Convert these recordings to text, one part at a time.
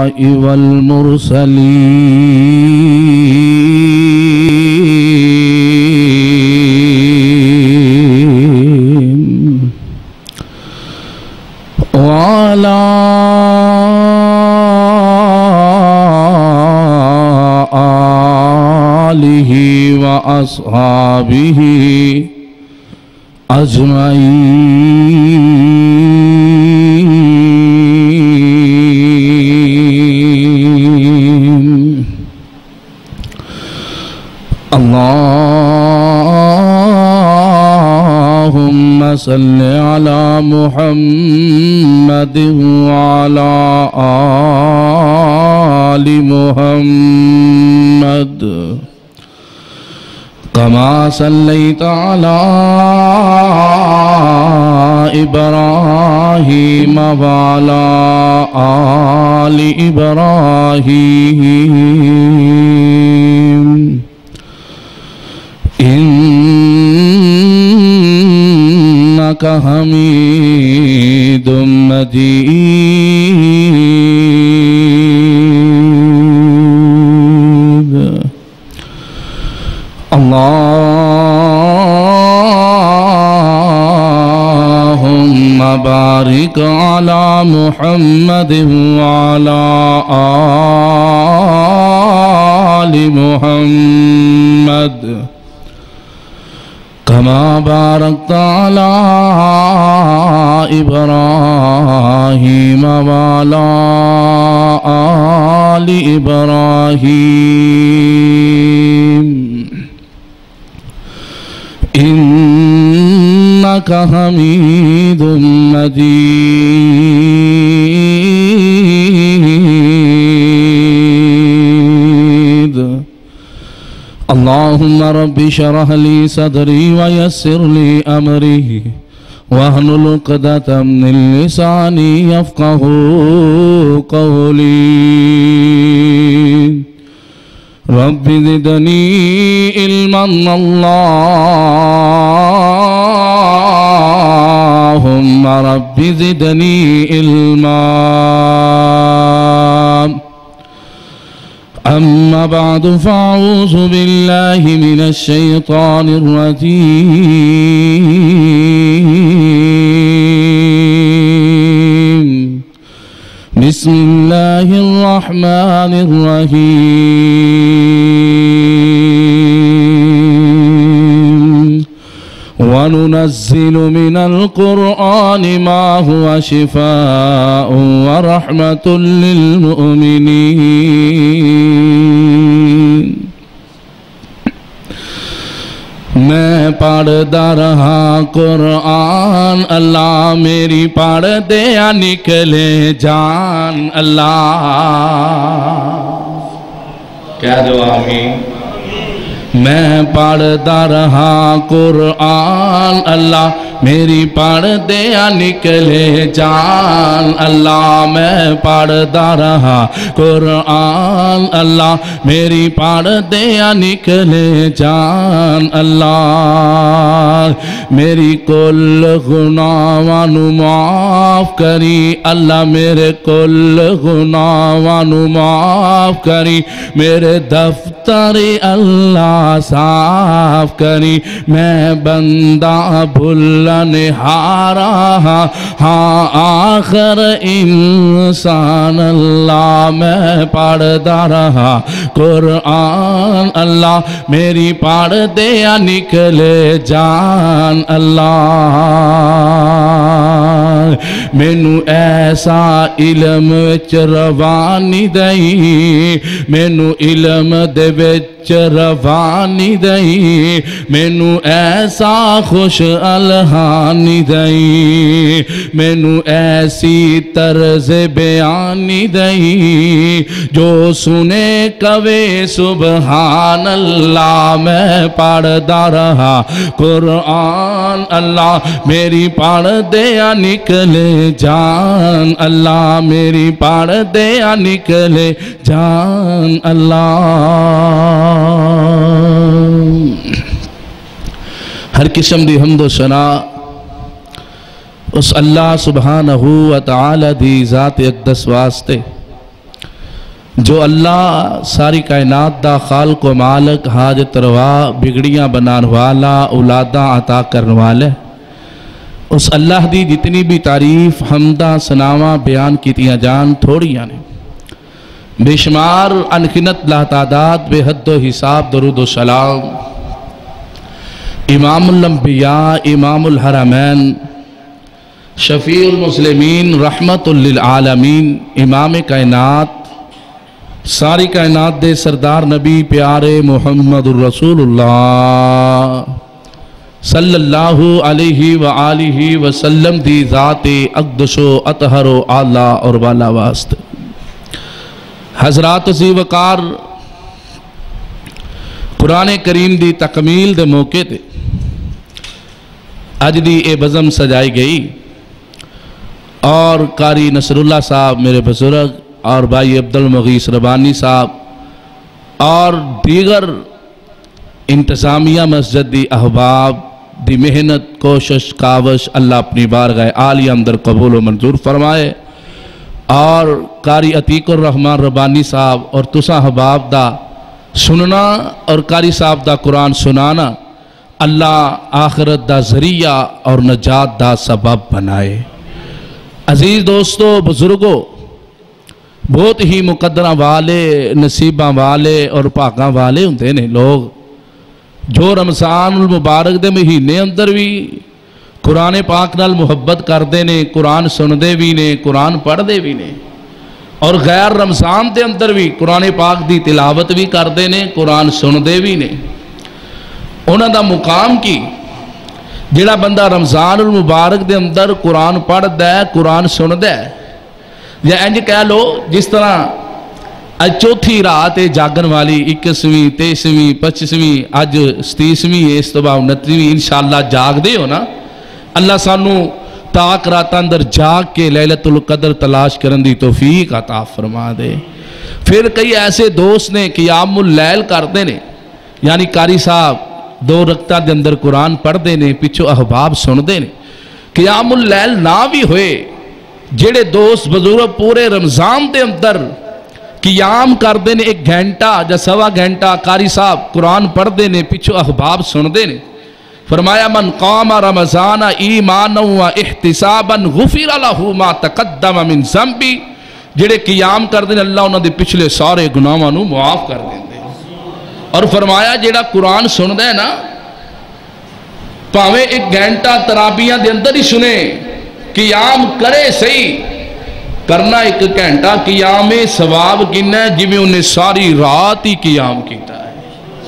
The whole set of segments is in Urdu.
الأنبياء والمرسلين وعلى آله وأصحابه أجمعين. اللهم صل على محمد وعلى آل محمد كما صليت على إبراهيم وعلى آل إبراهيم إنك حميد مجيد. اللهم بارك على محمد وعلى آل محمد كما باركت على إبراهيم وعلى آل إبراهيم إنك حميد مجيد. اللهم رب اشرح لي صدري ويسر لي أمري واحلل عقدة من لساني يفقهوا قولي. رب زدني علما. اللهم رب زدني علما. أما بعد فأعوذ بالله من الشيطان الرجيم. بسم الله الرحمن الرحيم. وننزل من القرآن ما هو شفاء ورحمة للمؤمنين. میں پڑھتا رہا قرآن، اللہ میری پڑھ دیا نکلے جان. اللہ کیا دو آمین. میں پڑھتا رہا قرآن، اللہ میری پڑھ دیا نکلے جان. اللہ میں پڑھتا رہا قرآن، اللہ میری پڑھ دیا نکلے جان. اللہ میری کل گناہاں نو معاف کری. اللہ میرے کل گناہاں نو معاف کری. میرے دفتر اللہ صاف کری. میں بندہ بھولنے ہارا ہاں آخر انسان. اللہ میں پڑھتا رہا قرآن، اللہ میری پڑھ دیا نکلے جان. اللہ مینو ایسا علم وچ روانی دئی، مینو علم دے وچ روانی دئی، مینو ایسا خوش الہانی دئی، مینو ایسی طرز بیانی دئی جو سنے کوے سبحان اللہ. میں پڑھتا رہا قرآن، اللہ میری پڑھ دیا نکلے جان. اللہ میری پڑھ دیا نکلے جان. اللہ ہر قسم دی حمد و ثنا اس اللہ سبحانہ و تعالی دی ذات اقدس واسطے جو اللہ ساری کائنات دا خالق و مالک حاجت روا بگڑیاں بنان والا اولاداں عطا کرن والا اس اللہ دی جتنی بھی تعریف حمدہ سناواں بیان کیتیاں جان تھوڑیاں نے بے شمار انگنت لا تعداد بے حد و حساب درود و سلام امام الانبیاء امام الحرمین شفیع المسلمین رحمت للعالمین امام کائنات ساری کائنات دے سردار نبی پیارے محمد الرسول اللہ صلی اللہ علیہ وآلہ وسلم دی ذات اقدس و اطہر و اعلیٰ اور والا واسط حضرات ذی وقار قرآن کریم دی تکمیل دے موقع تے اج دی اے بزم سجائی گئی اور قاری نصر اللہ صاحب میرے بزرگ اور بھائی عبد المغیث ربانی صاحب اور دیگر انتظامیہ مسجد دی احباب دی محنت کوشش کاوش اللہ اپنی بارگاہ عالیہ اندر قبول و منظور فرمائے اور قاری عتیق الرحمن ربانی صاحب اور تسا احباب دا سننا اور قاری صاحب دا قرآن سنانا اللہ آخرت دا ذریعہ اور نجات دا سبب بنائے۔ عزیز دوستو بزرگو بہت ہی مقدرہ والے نصیبہ والے اور پاکاں والے ہوندے نے لوگ جو رمضان المبارک دے مہینے اندر بھی قرآن پاک نال محبت کردے نے قرآن سندے بھی نے قرآن پڑھدے بھی نے اور غیر رمضان دے اندر بھی قرآن پاک دی تلاوت بھی کردے نے قرآن سندے بھی نے انہاں دا مقام کی جڑا بندہ رمضان المبارک دے اندر قرآن پڑھدا ہے قرآن سندا ہے یا انج کہہ لو جس طرح اج چوتھی رات جاگن والی 21ویں 23ویں 25ویں اج 27ویں اس تو بعد 29ویں انشاءاللہ جاگ دے ہو نا اللہ سانو تاک رات اندر جاگ کے لیلۃ القدر تلاش کرن دی توفیق عطا فرما دے۔ پھر کئی ایسے دوست نے قیام اللیل کرتے نے یعنی قاری صاحب 2 رکعتاں دے اندر قرآن پڑھتے نے پچھو احباب سنتے نے قیام اللیل نہ بھی ہوئے جڑے دوست بزرگ پورے رمضان دے اندر قیام کردے نے 1 گھنٹہ یا 1.25 گھنٹہ قاری صاحب قرآن پڑھتے نے پچھو احباب سنتے نے فرمایا من قام رمضان ایمانا و احتسابا غفر له ما تقدم من ذنبی جڑے قیام کردے نے اللہ انہاں دے پچھلے سارے گناہاں نو معاف کر دیندے اور فرمایا جڑا قرآن سندا ہے نا پاویں 1 گھنٹہ تراویحاں دے اندر ہی سنے قیام کرے صحیح کرنا 1 گھنٹہ قیام ثواب کنا ہے جویں انہیں ساری رات ہی قیام کیتا ہے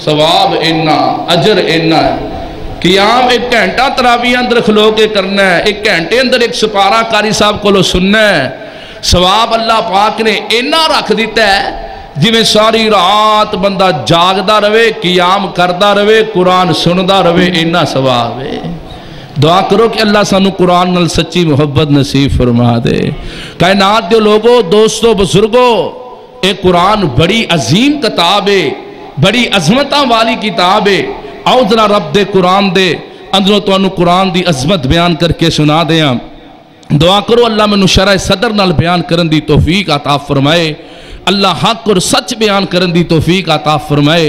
ثواب اینا اجر اینا ہے قیام 1 گھنٹہ تراویح اندر کھلو کے کرنا ہے 1 گھنٹے اندر 1 سپارہ قاری صاحب کو لو سننا ہے ثواب اللہ پاک نے اینا رکھ دیتا ہے جویں ساری رات بندہ جاگدا رہے قیام کردا رہے قرآن سندا رہے اینا ثواب ہے۔ دعا کرو کہ اللہ سانو قرآن نال سچی محبت نصیب فرما دے۔ کائنات دے لوگوں دوستو بزرگوں اے قرآن بڑی عظیم کتاب ہے بڑی عظمتاں والی کتاب ہے آؤ ذرا رب دے قرآن دے اندروں تو انو قرآن دی عظمت بیان کر کے سنا دیاں دعا کرو اللہ میں شرح صدر نال بیان کرن دی توفیق عطا فرمائے اللہ حق اور سچ بیان کرن دی توفیق عطا فرمائے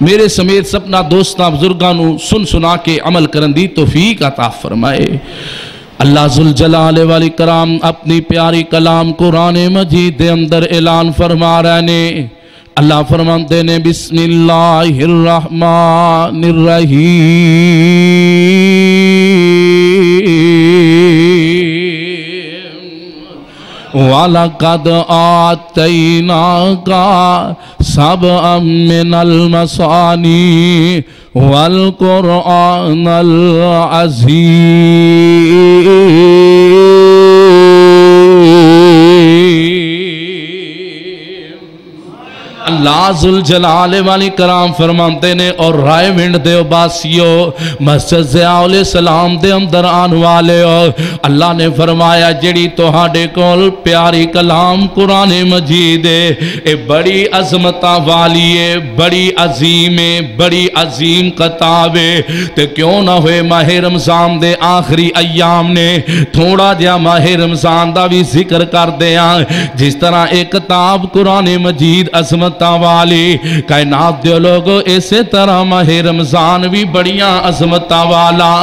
میرے سمیت سپنا دوستاں بزرگانوں سن سنا کے عمل کرن دی توفیق عطا فرمائے۔ اللہ ذوالجلال والاکرام اپنی پیاری کلام قرآن مجید دے اندر اعلان فرما رہے نے اللہ فرماتے نے بسم اللہ الرحمن الرحیم وَلَقَدْ آتَيْنَاكَ سَبْعًا مِّنَ الْمَثَانِي وَالْقُرْآنَ الْعَظِيمَ اللہ ذوالجلال والی کرام فرماتے نے اور رائے ونڈ دے باسیو مسجد ضیاء علیہ السلام دے اندر آن والے ہو اللہ نے فرمایا جڑی توہاڈے کول پیاری کلام قرآن مجید ہے اے بڑی عظمتہ والی ہے بڑی عظیم ہے بڑی عظیم کتاب ہے تے کیوں نہ ہوئے ماہ رمضان دے آخری ایام نے تھوڑا جا ماہ رمضان دا بھی ذکر کر دیا جس طرح ایک کتاب قرآن مجید عظمت والی کائنات دے لوگو اسی طرح ماہ رمضان بھی بڑیاں عظمت والا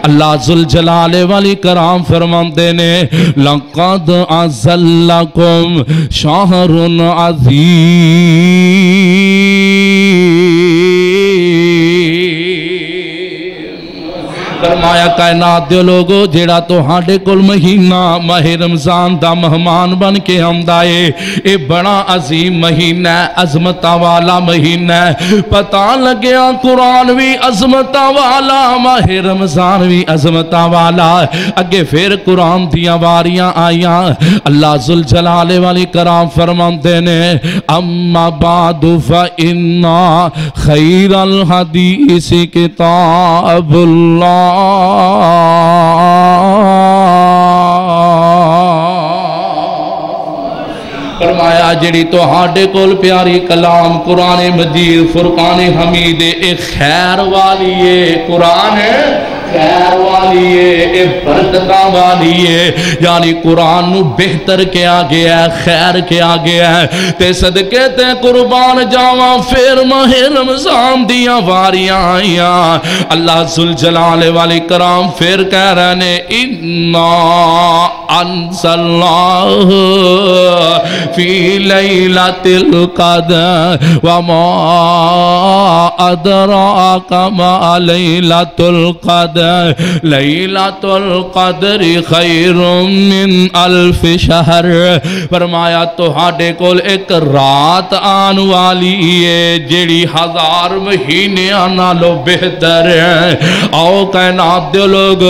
اللہ ذوالجلال والی کرام فرماندے نے لَقَدْ أَنزَلَّكُمْ شَهْرٌ عَظِيمٌ فرمایا کائنات دے لوگو جیڑا تو ہاڑے کل مہینہ ماہ رمضان دا مہمان بن کے ہمدائے اے بڑا عظیم مہینہ عظمتہ والا مہینہ پتہ لگیا قرآن بھی عظمتہ والا ماہ رمضان بھی عظمتہ والا اگے پھر قرآن دیا واریاں آیاں اللہ ذوالجلال والی کرام فرماندے نے اما بعد فإنا خیر الحدیث کتاب اللہ فرمایا جڑی تو ہاڑے کول پیاری کلام قرآن مجید فرقان حمید ایک خیر والی ہے قرآن ہے خیر والی ہے اے برکتہ والی ہے یعنی قرآن نو بہتر کیا گیا ہے خیر کیا گیا ہے تے صدقے تے قربان جاواں پھر ماہ رمضان دیا واریاں آئیاں اللہ ذوالجلال والی کرام پھر کہہ رہے نے اِنَّا انزلناہ فی لیلۃ القدر وما ادراک ما لیلۃ القدر لیلۃ القدر خیر من الف شہر فرمایا تو ہاڑے کول ایک رات آن والی ہے جیڑی ہزار مہینے نالوں بہتر ہے آؤ کائنات دے لوگ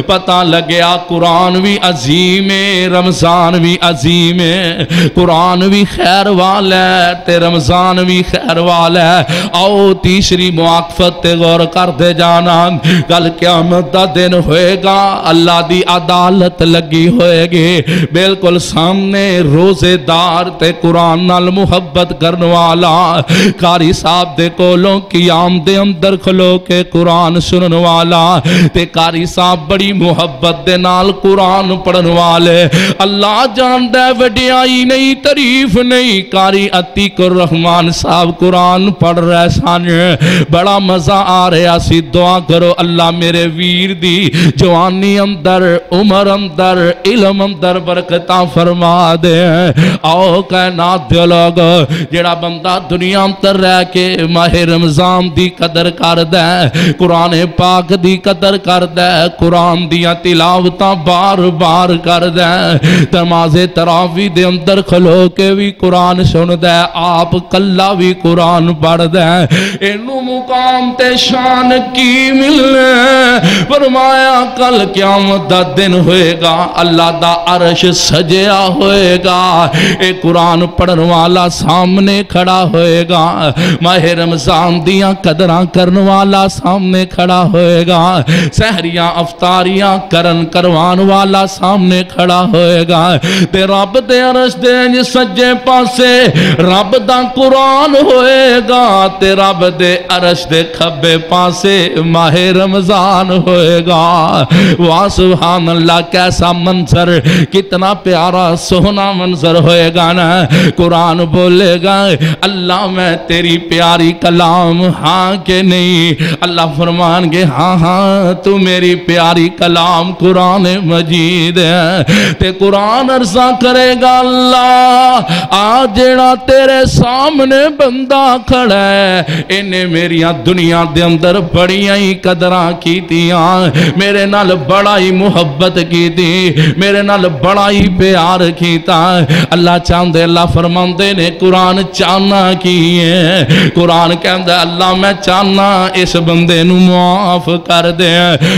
پتہ لگیا قرآن بھی عظیم ہے رمضان بھی عظیم ہے قرآن بھی خیر والا ہے تے رمضان بھی خیر والا ہے آؤ تیسری مواقفت تے غور کر دے جانا کل قیامت دا دن ہوئے گا اللہ دی عدالت لگی ہوئے گی بالکل سامنے روزے دار تے قرآن نال محبت کرنے والا قاری صاحب دے کولوں قیام دے اندر کھلو کے قرآن سنن والا تے قاری صاحب بڑی محبت دے نال قرآن پڑھن والے اللہ جان دے وڈیائی نہیں تعریف نہیں قاری عتیق الرحمن صاحب قرآن پڑھ رہے سان بڑا مزہ آ رہا سی دعا کرو اللہ میرے ویر دی جوانی اندر عمر اندر علم اندر برکتہ فرما دے آؤ کائنات دے لوگ جڑا بندہ دنیا اندر رہ کے ماہ رمضان دی قدر کر دے قرآن پاک دی قدر کر دے قرآن دیا تلاوتاں بار بار کر دے نماز تراویح دے اندر کھلو کے بھی قرآن سن دے آپ کلا بھی قرآن پڑھ دے انہوں مقام تے شان کی ملنے فرمایا کل قیامت دا دن ہوئے گا اللہ دا عرش سجیا ہوئے گا اے قرآن پڑھن والا سامنے کھڑا ہوئے گا ماہ رمضان دیاں قدراں کرن والا سامنے کھڑا ہوئے گا سحریاں افطاریاں کرن کروان والا سامنے کھڑا ہوئے گا تے رب دے عرش دے سجے پاسے رب دا قرآن ہوئے گا تے رب دے عرش دے کھبے پاسے ماہ رمضان ہوئے گا واہ سبحان اللہ کیسا منظر کتنا پیارا سونا منظر ہوئے گا نا قرآن بولے گا اللہ میں تیری پیاری کلام ہاں کہ نہیں اللہ فرمان گے ہاں ہاں تو میری پیاری کلام قرآن مجید ہے تے قرآن عرضہ کرے گا اللہ آج جڑا تیرے سامنے بندہ کھڑا ہے انہیں میریاں دنیا دے اندر بڑیاں ہی قدراں کیتیاں، میرے نال بڑا ہی محبت کیتی، میرے نال بڑا ہی پیار کیتا۔ اللہ چاہندے، اللہ فرماندے نے قرآن چاہنا کی ہے، قرآن کہندے اللہ میں چاہنا اس بندے نو معاف کر دے،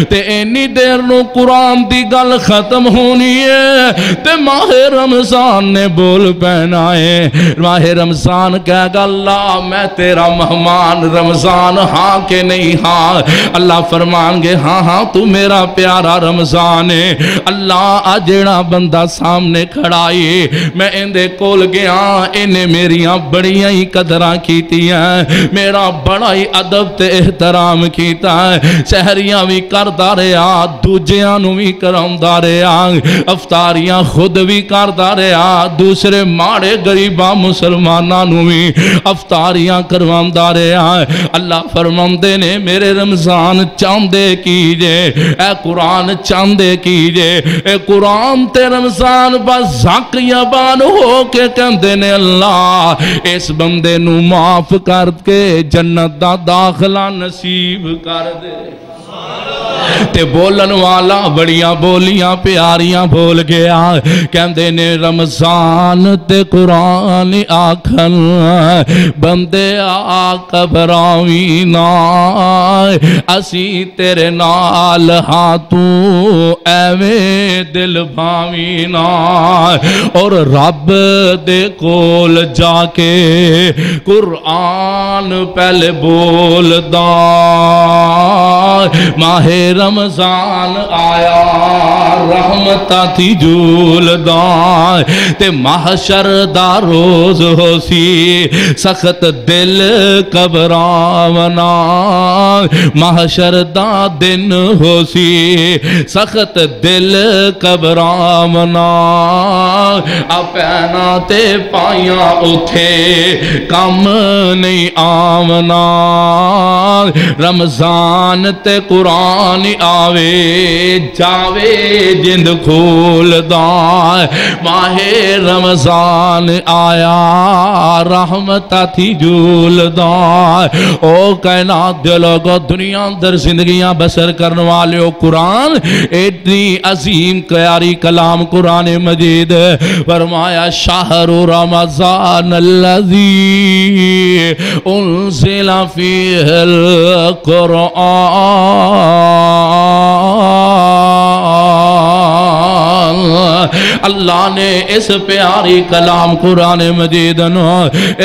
تے اینی دیر نو قرآن دی گل ختم ہونی ہے تے ماہ رمضان نے بول پہنا ہے۔ ماہ رمضان کہہ گا اللہ میں تیرا مہمان رمضان ہاں کہ نہیں ہاں؟ اللہ فرمان گے ہاں ہاں تو میرا پیارا رمضان ہے۔ اللہ آجڑا بندہ سامنے کھڑائی میں اندے کول گیا، انہیں میریاں بڑیاں ہی قدرہ کیتی ہیں، میرا بڑا ہی عدب تے احترام کیتا ہے، شہریاں بھی کردہ رہا، دوجیاں نو بھی کرامدہ رہا، افطاریاں خود بھی کردہ رہا، دوسرے ماڑے غریبہ مسلمانہ نو بھی افطاریاں کرامدہ رہا۔ اللہ فرماندے نے میرے رمضان چاندے کیجے، اے قرآن چاندے کیجے، اے قرآن تے رمضان بس زاکیہ بان ہو کے کہندے نے اللہ اس بندے نو معاف کر کے جنت دا داخلہ نصیب کر دے۔ تے بولن والا بڑیاں بولیاں پیاریاں بول گیا، کہندے نے رمضان تے قرآن آکھن بندے آقا براوی نا اسی تیرے نال ہاتھوں ایویں دل بھاوی نا، اور رب دے کول جا کے قرآن پہلے بول دا ماہ رمضان آیا رحمتہ تھی جول دا، تے محشر دا روز ہو سی سخت دل کبراونا، محشر دا دن ہو سی سخت دل کبراونا، اپینا تے پائیاں اٹھے کم نہیں آونا، رمضان تے قرآن آوے جاوے جند کھول دا، ماہ رمضان آیا رحمتہ تھی جول دا۔ او کائنات دے لوگو دنیا اندر زندگیاں بسر کرنے والے او قرآن اتنی عظیم پیاری کلام قرآن مجید، فرمایا شہر رمضان الذی انزل فیہ القرآن، اللہ نے اس پیاری کلام قرآن مجید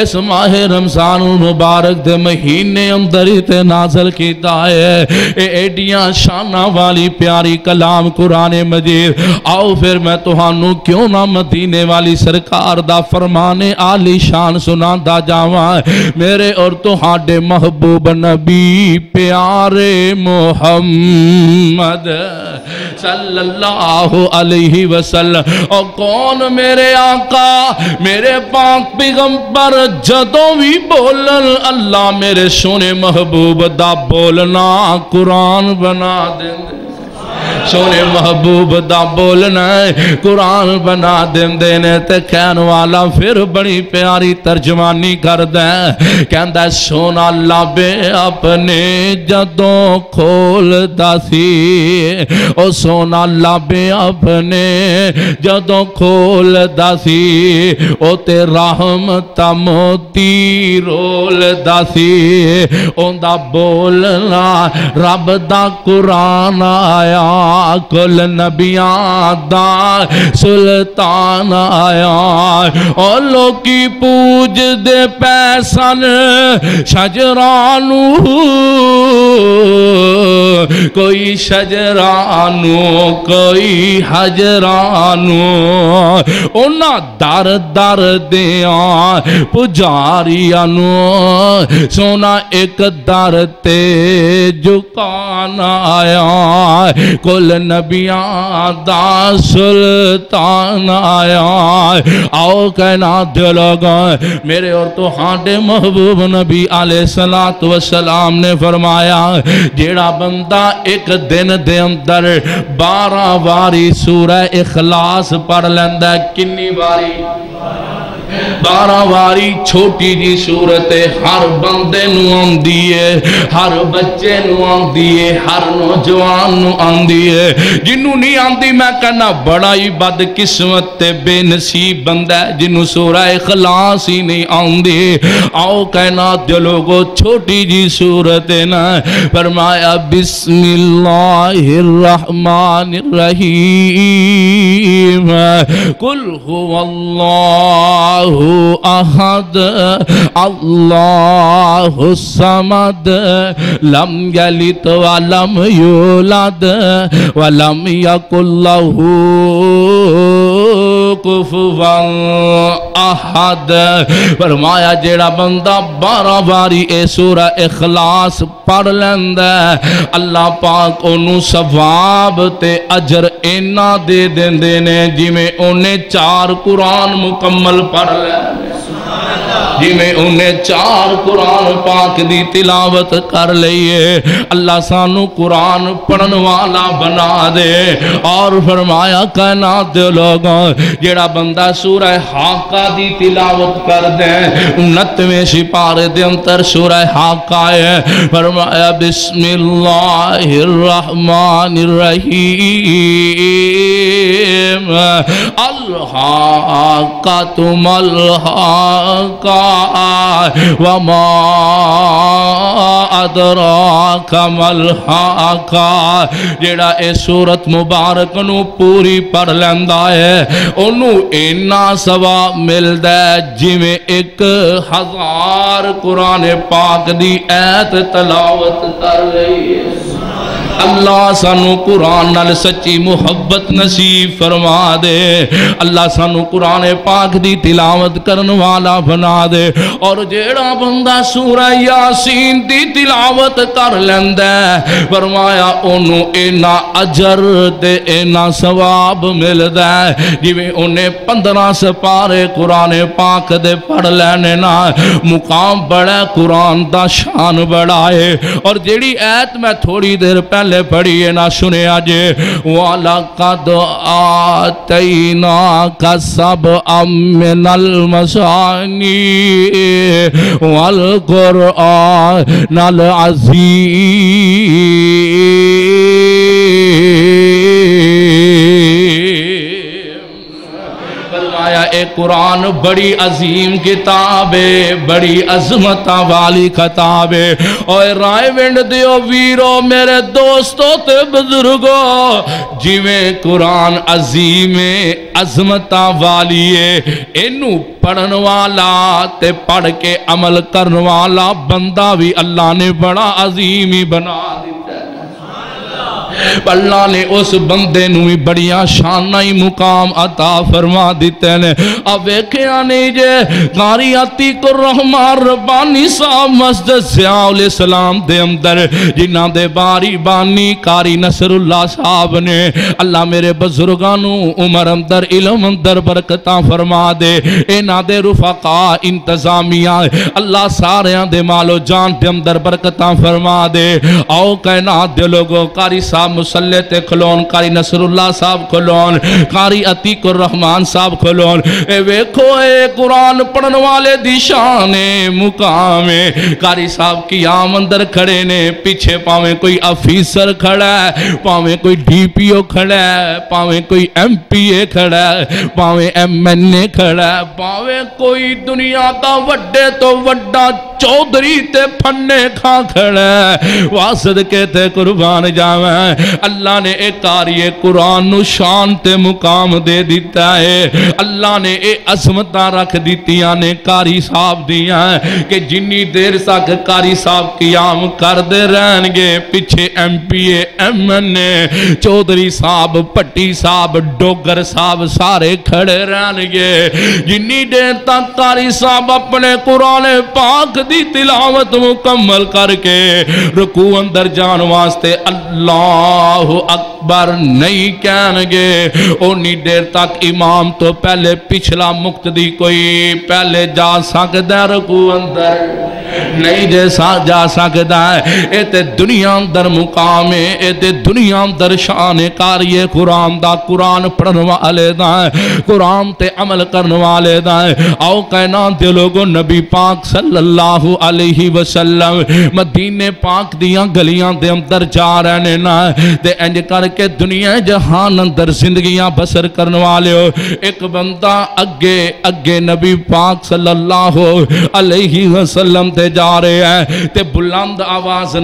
اس ماہ رمضان مبارک دے مہینے اندر تے نازل کیتا ہے، ایڈیاں شانہ والی پیاری کلام قرآن مجید۔ آؤ پھر میں تہانوں کیوں نہ مدینے والی سرکار دا فرمانے عالی شان سنا دا جاواں، میرے اور تہاڈے محبوب نبی پیارے محمد صلی اللہ علیہ وسلم، اور کون میرے آقا میرے پاک پیغمبر جدوں بھی بولن اللہ میرے سونے محبوب دا بولنا قرآن بنا دیں، سونے محبوب دا بولنا قرآن بنا دیں نے، تے کہن والا پھر بڑی پیاری ترجمانی کر دیں، کہندہ سونا لابے اپنے جدوں کھول دا سی، او سونا لابے اپنے جدوں کھول دا سی، او تے رحمتہ موتی رول دا سی، اون دا بولنا رب دا قرآن آیا، کل نبیان دا سلطان آیا، اور لوکی پوج دے پیسن شجرانو، کوئی شجرانو کوئی حجرانو، اونا در در دیاں پجاریانو، سونا ایک در تے جکان آیا، کل نبیان دا سلطان آیا۔ آؤ کائنات دے لوگاں میرے اور تو ہاں محبوب نبی علیہ السلام نے فرمایا، جیڑا بندہ ایک دن دے اندر 12 باری سورہ اخلاص پڑھ لیندہ ہے، کنی باری؟ 12 واری چھوٹی جی صورت ہر بندے نو آندی ہے، ہر بچے نو آندی ہے، ہر نوجوان نو آندی ہے۔ جنوں نہیں آندی میں کہنا بڑا ہی بد قسمت تے بے نصیب بندہ ہے جنوں سورہ اخلاص ہی نہیں آندی۔ آؤ کہنا جو لوگو چھوٹی جی صورت نا، فرمایا بسم اللہ الرحمن الرحیم قل هو اللہ احد اللہ الصمد لم یلد ولم یولد ولم یکن لہ کفوا احد۔ فرمایا جیڑا بندہ 12 باری اے سورہ اخلاص پڑھ لیندہ ہے اللہ پاک انہوں ثواب تے اجر اینا دے دیندے نے جی میں انہیں 4 قرآن مکمل پڑھ لیندے، جی میں انہیں 4 قرآن پاک دی تلاوت کر لئیے۔ اللہ سانو قرآن پڑھن والا بنا دے۔ اور فرمایا کائنات دے لوگوں جیڑا بندہ سورہ حاقہ دی تلاوت کر دیں 29ویں سپارے دے انتر سورہ حاقہ ہے۔ فرمایا بسم اللہ الرحمن الرحیم الحاقۃ ما الحاقہ وما ادراک ما الحاقہ۔ جیڑا اے سورت مبارک نو پوری پڑھ لیندا ہے انہوں اینا ثواب ملدا ہے جی میں 1000 قرآن پاک دی ایت تلاوت کر رہی ہے۔ اللہ سانو قرآن نال سچی محبت نصیب فرما دے، اللہ سانو قرآن پاک دی تلاوت کرن والا بنا دے۔ اور جیڑا بندہ سورہ یاسین دی تلاوت کر لیندہ ہے فرمایا انہوں اینا اجر تے اینا ثواب ملدا ہے جی میں انہیں 15 سپارے قرآن پاک دے پڑھ لینے نا۔ مقام بڑا قرآن دا شان بڑا ہے۔ اور جیڑی ایت میں تھوڑی دیر پہلے پڑھی ہے نا سنے آجے وَلَقَدْ آتَيْنَاكَ سَبْعًا مِّنَ الْمَثَانِي وَالْقُرْآنَ اے قرآن بڑی عظیم کتاب ہے، بڑی عظمتہ والی کتاب ہے۔ اور رائے ونڈ دیو ویرو میرے دوستو تے بزرگو جی میں قرآن عظیم عظمتہ والی ہے انہوں پڑھن والا تے پڑھ کے عمل کرن والا بندہ بھی اللہ نے بڑا عظیم ہی بنا دیتا ہے۔ اللہ نے اس بندے نوی بڑیاں شانائی مقام عطا فرما دیتے ہیں۔ اب ویکھیا نہیں جے قاری عتیق الرحمان ربانی صاحب مسجد ضیاء الاسلام دے اندر جنہاں دے باری بانی قاری نصر اللہ صاحب نے اللہ میرے بزرگانوں عمر اندر علم اندر برکتاں فرما دے، اینا دے رفقاء انتظامیہ اللہ ساریاں دے مالو جان دے اندر برکتاں فرما دے۔ آؤ کائنات دے لوگوں قاری صاحب مسلح تے کھلون، قاری نصر اللہ صاحب کھلون، قاری عتیق الرحمان صاحب کھلون۔ اے ویکھو اے قرآن پڑھن والے دی شان مقام ہے۔ قاری صاحب کی آم اندر کھڑے نے، پیچھے پاویں کوئی افیسر کھڑا ہے، پاویں کوئی ڈی پی او کھڑا ہے، پاویں کوئی ایم پی اے کھڑا ہے، پاویں ایم این اے کھڑا ہے، پاویں کوئی دنیا دا وڈے تو وڈا چودری تے پھنے کھا کھڑا ہے۔ واسد کے تے قربان جاویں اللہ نے ایک قاری قرآن نو شان تے مقام دے دیتا ہے۔ اللہ نے ایک عظمتہ رکھ دیتیاں نے قاری صاحب دیاں ہیں کہ جنی دیر تک قاری صاحب قیام کر دے رہنگے پیچھے M P A M N A Chaudhry صاحب پٹی صاحب ڈوگر صاحب سارے کھڑے رہنگے۔ جنی دیر تک قاری صاحب اپنے قرآن پاک دی تلاوت مکمل کر کے رکوع اندر جان واسطے اللہ اکبر نہیں کہنگے اونی دیر تک امام تو پہلے پچھلا مقتدی کوئی پہلے جا سکتا رکوع اندر نہیں جے جا سکتا ہے، اے تے دنیا اندر مقام ہے، اے تے دنیا اندر شان کاری قرآن دا، قرآن پڑھن والے دا ہے، قرآن تے عمل کرن والے دا ہے۔ آؤ کائنات دے لوگوں، نبی پاک صلی اللہ علیہ وسلم مدینے پاک دیاں گلیاں دے اندر جا رہنے نا، تے انج کر کے دنیا جہان اندر زندگیاں بسر کرن والے ہو، ایک بندہ اگے نبی پاک صلی اللہ علیہ وسلم تے جا رہے ہیں، تے بلند آواز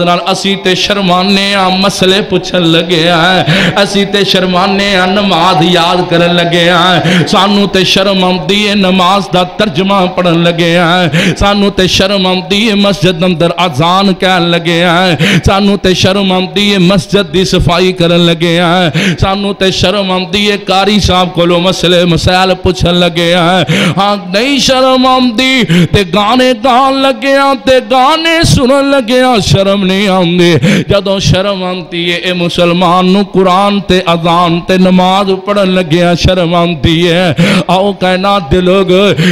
نال اسی تے شرمانے ہاں مسئلے پوچھن لگے ہیں، اسی تے شرمانے ہاں نماز یاد کرن لگے ہیں، سانو تے شرم آندی ہے نماز دا ترجمہ پڑھن لگے ہیں، سانو تے شرم آندی ہے مسجد اندر اذان کہن لگے ہیں، سانو تے شرم آندی ہے مسجد دی صفائی کرن لگے ہیں، سانو تے شرم آندی ہے قاری صاحب کولو مسئلے مسائل پوچھن لگے ہیں، ہاں نہیں شرم آندی تے گانے گان لگے ہیں تے گانے سنن لگے ہیں، شرم نہیں آندی جدوں شرم آندی ہے اے مسلمان نو قرآن تے اذان تے نماز پڑھن لگے ہیں شرم آندی ہے۔ آؤ کائنات دے لوگ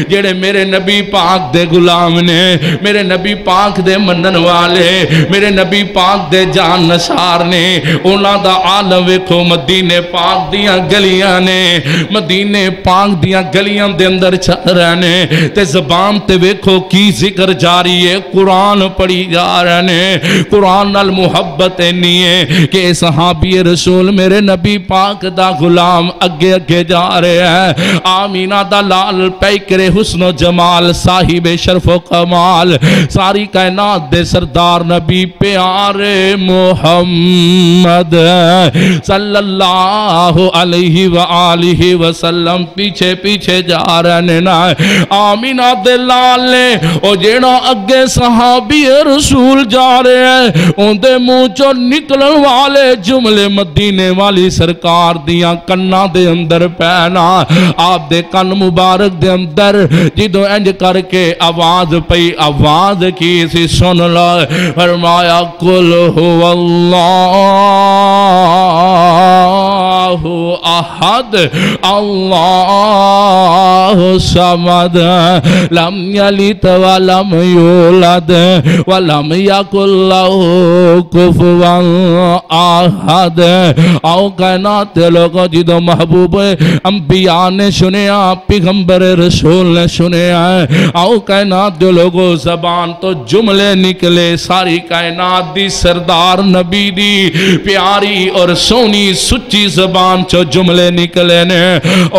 جڑے میرے نبی پاک دے غلام نے، میرے نبی پاک دے منن والے، میرے نبی پاک دے جان نثار نے، انہاں دا عالم ویکھو مدینے پاک دیاں گلیاں نے، مدینے پاک دیاں گلیاں دے اندر چل رہنے، تے زبان تے ویکھو کی ذکر جاری ہے، قرآن پڑھی جا رہنے، قرآن نال محبت نہیں ہے کہ صحابی رسول میرے نبی پاک دا غلام اگے جا رہے ہیں، آمینہ دا لال پیکر حسن و جمال صاحب شرف و کمال ساری کائنات دے سردار نبی پیارے محمد صلی اللہ علیہ وآلہ وسلم پیچھے جا رہنے نا، آمینہ دے لال نے او جیڑا اگے صحابی رسول جا رہے ہیں ان دے منہ چوں نکلن والے جملے مدینے والی سرکار دیاں کناں دے اندر پینا، آپ دے کن مبارک دے اندر جدو انج کر کے آواز پئی، آواز کی سی سن لو، فرمایا قل هو اللہ احد اللہ صمد لم یلد ولم یولد ولم یکن لہ کفوا احد۔ آؤ کائنات دے لوگوں جدو محبوب انبیاء نے سنیا، پیغمبر رسول نے سنیا، آؤ کائنات دے لوگوں زبان تو جملے نکلے، ساری کائنات دی سردار نبی دی پیاری اور سونی سچی زبان چو جملے نکلے نے،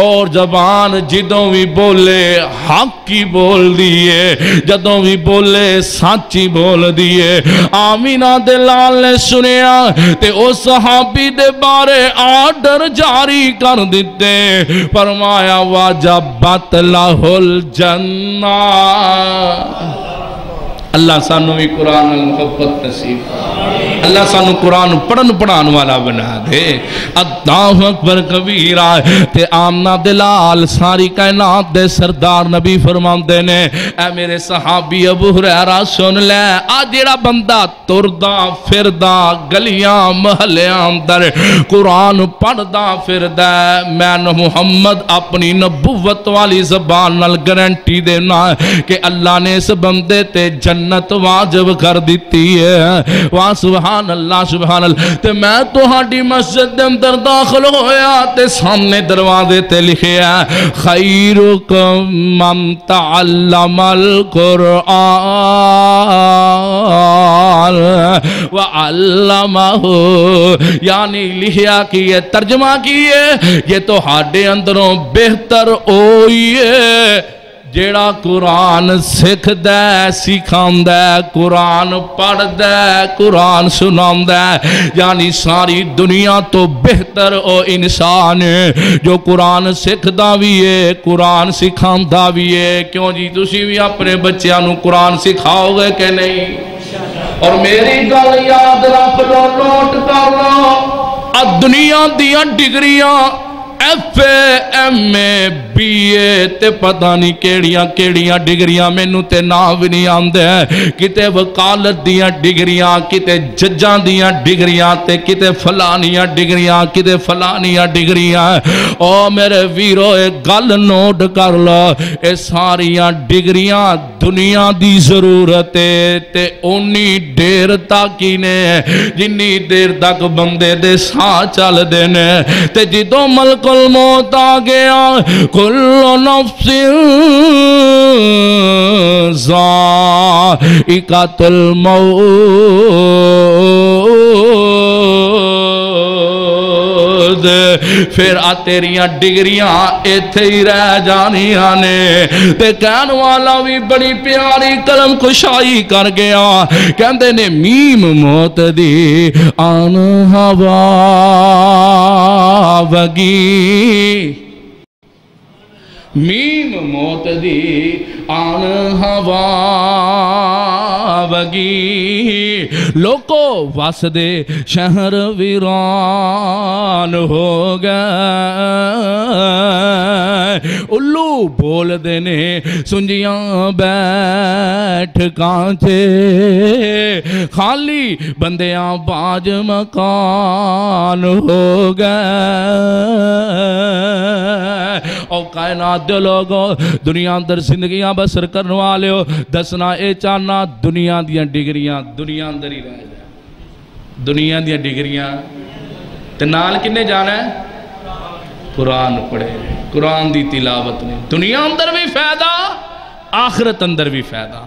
اور زبان جدوں بھی بولے حق کی بول دیئے، جدوں بھی بولے سچی بول دیئے۔ آمینہ دے لال نے سنیا تے او صحابی دے بارے آرڈر جاری کر دیتے، فرمایا واجبت لہ الجنہ۔ اللہ سانو بھی قرآن محبت نصیب، اللہ سانو قرآن پڑھن پڑھان والا بنا دے۔ اللہ اکبر کبیرہ۔ تے آمنہ دلال ساری کائنات دے سردار نبی فرماندے نے، اے میرے صحابی ابو ہریرہ سن لے، آج جیڑا بندہ تردہ پھردہ گلیاں محلیاں اندر قرآن پڑھدا پھردہ، میں محمد اپنی نبوت والی زبان نال گارنٹی دینا کہ اللہ نے اس بندے تے جنت واجب کر دیتی ہے۔ وہاں سبحان اللہ سبحان اللہ۔ تے میں تو ہاڈی مسجد دے اندر داخل ہویا تے سامنے دروازے تے لکھیا خیرکم من تعلم القرآن وعلمہ، یعنی لکھیا کی یہ ترجمہ کیے یہ تو ہاڈے اندروں بہتر ہوئی ہے جیڑا قرآن سکھ دے سکھان دے، قرآن پڑھ دے قرآن سنان دے، یعنی ساری دنیا تو بہتر او انسان ہے جو قرآن سکھ دا بھی ہے قرآن سکھان دا بھی ہے۔ کیوں جی تسی بھی اپنے بچیاں نو قرآن سکھاؤ گے کہ نہیں؟ اور میری گل یاد رکھ لو، نوٹ کر لو، دنیا دیاں ڈگریاں F A M A BA تے پتہ نہیں کیڑیاں کیڑیاں ڈگریاں مینوں تے نام بھی نہیں آندے کتے وکالت دیاں ڈگریاں کتے ججاں دیاں ڈگریاں تے کتے فلانیاں ڈگریاں کتے فلانیاں ڈگریاں او میرے ویرو ایک گل نوٹ کر لو اے ساریاں ڈگریاں دنیا دی ضرورت ہے تے اونی دیر تک ہی نے جنی دیر تک بندے دے ساں چل دینے تے جدوں ملک الموت آ گیا کل نفس ذائقۃ الموت پھر آ تیریاں ڈگریاں ایتھے ہی رہ جانیاں نے تے کہن والا بھی بڑی پیاری قلم کشائی کر گیا کہندے نے میم موت دی آن ہوا وگی میم موت دی آن ہوا وگی لوکو وس دے شہر ویران ہو گئے الو بول دینے سنجیاں بیٹھ کانچے خالی بندیاں باج مکان ہو گئے او کائنات دے لوگو دنیا اندر زندگیاں بسر کرنے والے ہو دسنا اے چاہنا دنیا دیاں ڈگریاں دنیا اندر ہی رہ جائے دنیا دیاں ڈگریاں تے نال کنے جانا ہے قرآن پڑھے قرآن دی تلاوت نے دنیا اندر بھی فائدہ آخرت اندر بھی فائدہ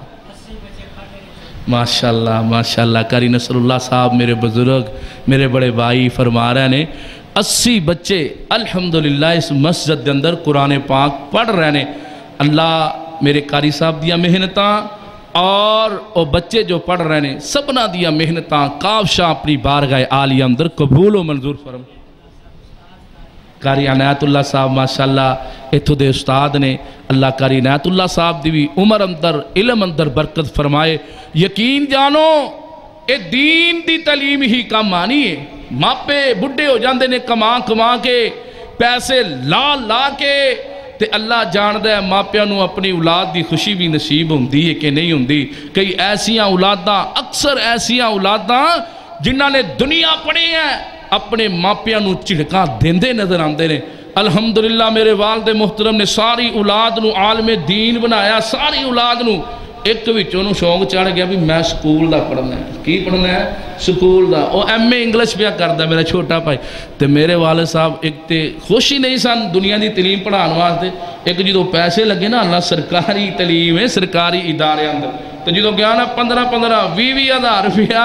ماشاءاللہ قاری نصر اللہ صاحب میرے بزرگ میرے بڑے بھائی فرما رہے نے 80 بچے الحمدللہ اس مسجد دے اندر قرآن پاک پڑھ رہے ہیں اللہ میرے قاری صاحب دیا محنتاں اور وہ بچے جو پڑھ رہے ہیں سبنا دیا محنتاں کافشاں اپنی بارگاہ عالیہ اندر قبول و منظور فرم قاری عنایت اللہ صاحب ماشاءاللہ اتھو دے استاد نے اللہ قاری عنایت اللہ صاحب دی بھی عمر اندر علم اندر برکت فرمائے یقین جانو اے دین دی تعلیم ہی کام آنی ہے ماپے بڑھے ہو جاندے نے کما کما کے پیسے لا کے تے اللہ جاندہ ہے ماپیاں نو اپنی اولاد دی خوشی بھی نصیب ہوندی ہے کہ نہیں ہوندی کئی ایسیاں اولاداں اکثر ایسیاں اولاداں جنہاں نے دنیا پڑھی ہیں اپنے ماپیاں نو چڑکاں دیندے نظر آندے نے الحمدللہ میرے والد محترم نے ساری اولاد نو عالم دین بنایا ساری اولاد نو ایک وچوں نو شوق چڑھ گیا بھی میں سکول دا پڑھنا ہے کی پڑھنا ہے school the O M A English پیا کردا میرا چھوٹا بھائی تے میرے والد صاحب ایک تے خوشی نہیں سن دنیا دی تعلیم پڑھان واسطے ایک جدوں پیسے لگے نا اللہ سرکاری تعلیم ہے سرکاری ادارے اندر تے جدوں گیا نا 15-20 ہزار روپیہ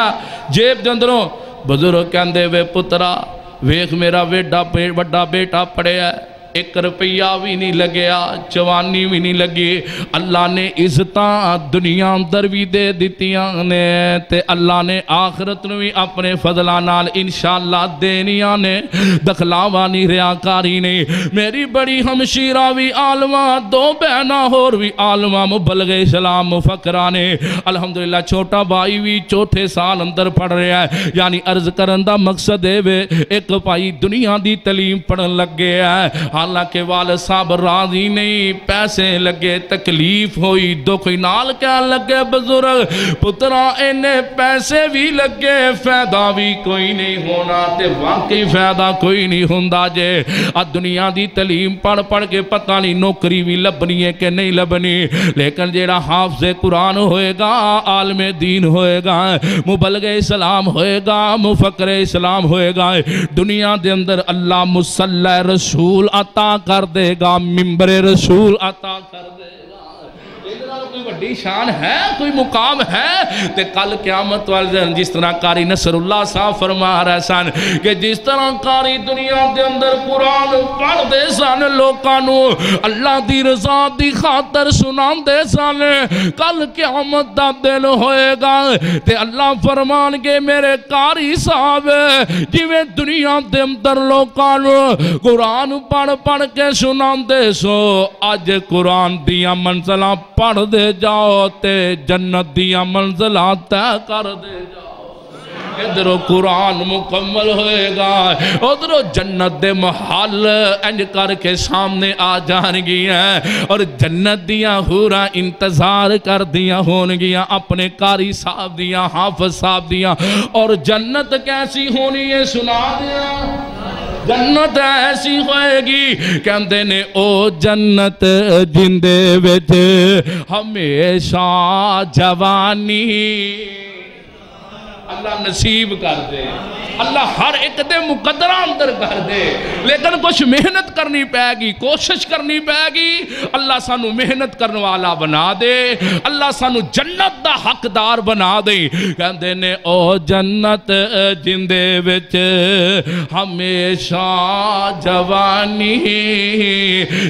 جیب دے اندروں بزرگ کہندے وے پترا ویکھ میرا وڈا بیٹا پڑھیا ہے 1 روپیہ بھی نہیں لگیا جوانی بھی نہیں لگی اللہ نے عزتاں دنیا اندر بھی دے دیتیاں نے تے اللہ نے آخرت نو بھی اپنے فضلہ نال انشاءاللہ دینیاں نے دخلاوانی ریاکاری نے میری بڑی ہمشیرہ بھی عالمہ 2 بہنہ اور بھی عالمہ مبلغ اسلام مفکرانے الحمدللہ چھوٹا بھائی بھی چوتھے سال اندر پڑھ رہا ہے یعنی عرض کرندہ مقصد ہے ایک بھائی دنیا دی تعلیم پڑھن لگ گیا ہے حالانکہ والد صاحب راضی نہیں پیسے لگے تکلیف ہوئی دکھ نال کیا لگے بزرگ پترا انہیں پیسے بھی لگے فائدہ بھی کوئی نہیں ہونا تے واقعی فائدہ کوئی نہیں ہوندہ جے دنیا دی تعلیم پڑھ کے پتہ نہیں نوکری بھی لبنی ہے کہ نہیں لبنی لیکن جیڑا حافظ قرآن ہوئے گا عالم دین ہوئے گا مبلغ اسلام ہوئے گا مفکر اسلام ہوئے گا دنیا دے اندر اللہ مصلی رسول عطا کر دے گا ممبر رسول عطا کر دے گا کوئی بڑی شان ہے کوئی مقام ہے تے کل قیامت والے جس طرح قاری نصر اللہ صاحب فرما رہے سن کہ جس طرح قاری دنیا دے اندر قرآن پڑھ دے سن لوکانو اللہ دی رضا دی خاطر سنان دے سن کل قیامت دا دن ہوئے گا تے اللہ فرمان کے میرے قاری صاحب جویں دنیا دے اندر لوکانو قرآن پڑھ کے سنان دے سو آج قرآن دیا منزلہ پڑھ دے جاؤ تے جنت دیا منزلہ طے کر دے جاؤ ادھر قرآن مکمل ہوئے گا، ادھر جنت دے محل انج کر کے سامنے آ جان گیا اور جنت دیاں حوراں انتظار کر دیاں ہون گیا اپنے قاری صاحب دیاں، حافظ صاحب دیاں۔ اور جنت کیسی ہونی ہے سنا دیا، جنت ایسی ہوئے گی کہندے نے او جنت جندے وچ ہمیشہ جوانی اللہ نصیب کر دے، اللہ ہر ایک دے مقدرہ اندر کر دے، لیکن کچھ محنت کرنی پائے گی، کوشش کرنی پائے گی، اللہ سانو محنت کرنے والا بنا دے، اللہ سانو جنت دا حقدار بنا دے۔ کہندے نے او جنت جندے وچ ہمیشہ جوانی،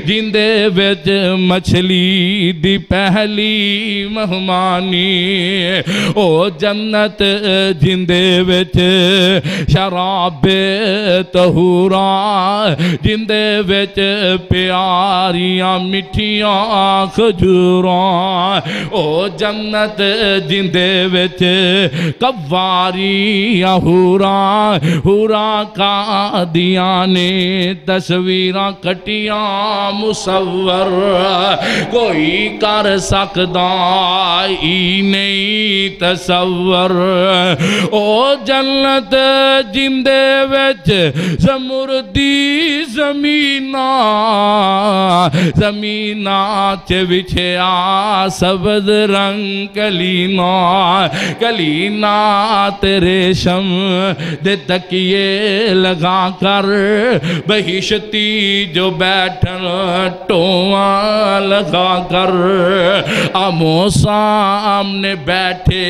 جندے وچ مچھلی دی پہلی مہمانی، او جنت جندے وچ شراب طہورا، جندے وچ پیاریاں مٹھیاں کھجوراں، او جنت جندے وچ قواریاں حوراں، حوراں کا دیانے تصویراں کٹیاں مصور، کوئی کر سکدا ہی نہیں تصور۔ او جنت جندے وچ زمردی زمیناں، زمیناں چے وچھیا سبز رنگ کلینا، کلینا تے ریشم دے تکیے لگا کر بہشتی جو بیٹھن ٹواں لگا کر، آمو سامنے بیٹھے،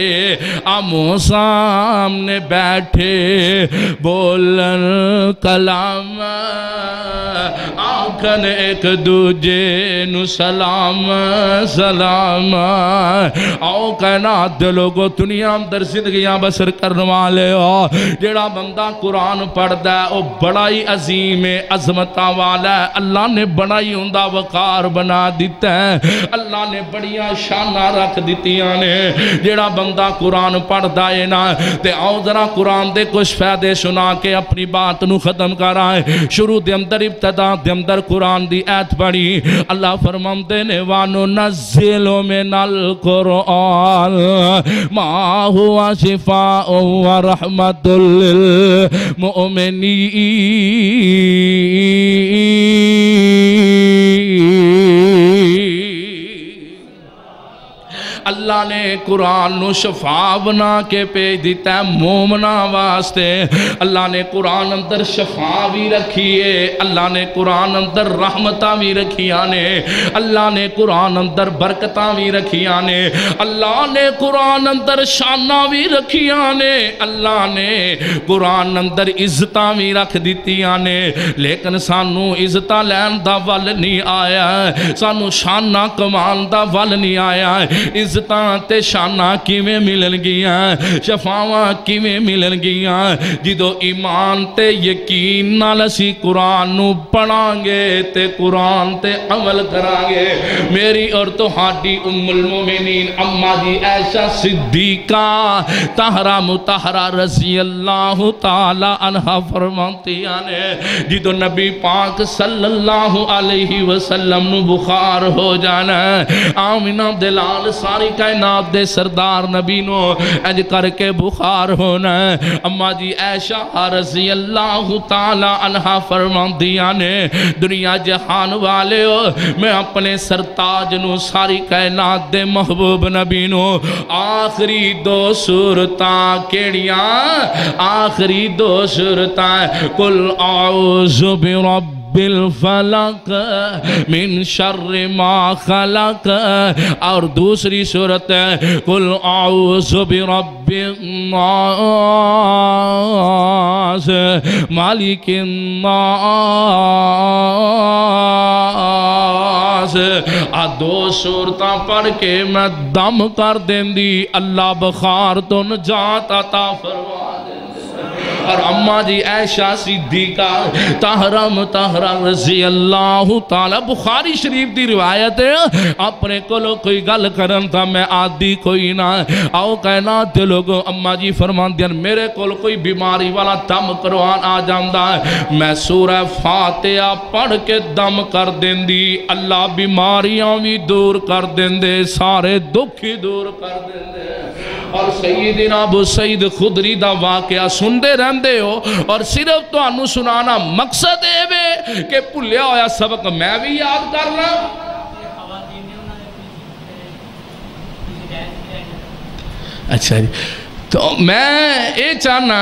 آمو سامنے بیٹھے بولن کلام، آنکھن ایک دوجے نو سلام سلام۔ آؤ کائنات دے لوگو دنیا اندر زندگیاں بسر کرنے والے ہو، جیڑا بندہ قرآن پڑھ دا ہے وہ بڑا ہی عظیم عظمتہ والا ہے، اللہ نے بڑا ہی اندہ وقار بنا دیتا ہے، اللہ نے بڑیاں شانہ رکھ دیتیاں نے۔ جیڑا بندہ قرآن پڑھ دا ہے نا تے آؤ ذرا قرآن دے کچھ فائدے سنا کے اپنی بات نو ختم کر آئے۔ شروع دے اندر ابتدا دے اندر قرآن دی ایت پڑھی، اللہ فرماندے نے وَنُنَزِّلُ مِنَ الْقُرْآنِ مَا هُوَ شِفَاءٌ وَرَحْمَةٌ لِّلْمُؤْمِنِينَ۔ اللہ نے قرآن نو شفا بنا کے پیج دیتا ہے مومنہ واسطے، اللہ نے قرآن اندر شفا بھی رکھی ہے، اللہ نے قرآن اندر رحمتہ بھی رکھیا نے، اللہ نے قرآن اندر برکتہ بھی رکھیا نے، اللہ نے قرآن اندر شانہ بھی رکھیا نے، اللہ نے قرآن اندر عزتہ بھی رکھ دیتیاں نے، لیکن سانو عزتہ لین دا ول نہیں آیا ہے، سانو شانہ کمان دا ول نہیں آیا ہے۔ عزتاں تے شانہ کیویں ملن گیاں، شفاواں کیویں ملن گیاں، جدو ایمان تے یقین نال اسی قرآن نو پڑھاں گے تے قرآن تے عمل کران گے۔ میری اور تہاڈی ام المومنین اماں جی عائشہ صدیقہ طاہرہ مطہرہ رضی اللہ تعالی عنہ فرماندیاں نے جدو نبی پاک صلی اللہ علیہ وسلم نو بخار ہو جانا، آمینہ دلال ساری کائنات دے سردار نبی نو اج کر کے بخار ہونا، اماں جی عائشہ رضی اللہ تعالی عنہ فرماندیاں نے دنیا جہان والے ہو، میں اپنے سرتاج نو ساری کائنات دے محبوب نبی نو آخری دو صورتاں کیڑیاں، آخری دو صورتاں قل اعوذ برب بالفلق من شر ما خلق، اور دوسری صورت ہے قل اعوذ برب الناس مالک الناس۔ دو صورتاں پڑھ کے میں دم کر دیں دی، اللہ بخار تو نجات عطا فرما دیں۔ اور اماں جی عائشہ صدیقہ طاہرہ مطہرہ رضی اللہ تعالی، بخاری شریف دی روایت ہے، اپنے کولو کوئی گل کرن تھا میں آدھی کوئی نہ آؤ کائنات لوگوں، اماں جی فرمان دیا میرے کول کوئی بیماری والا دم کروان آ جاندہ ہے، میں سورہ فاتحہ پڑھ کے دم کر دیں دی، اللہ بیماریاں بھی دور کر دیں دے، سارے دکھی دور کر دیں دے۔ اور سیدنا ابو سعید خدری دا واقعہ سندے رہندے ہو، اور صرف تو انو سنانا مقصد ہے بے کہ پلیا ہویا سبق میں بھی یاد کرنا۔ اچھا جی، تو میں یہ چاہنا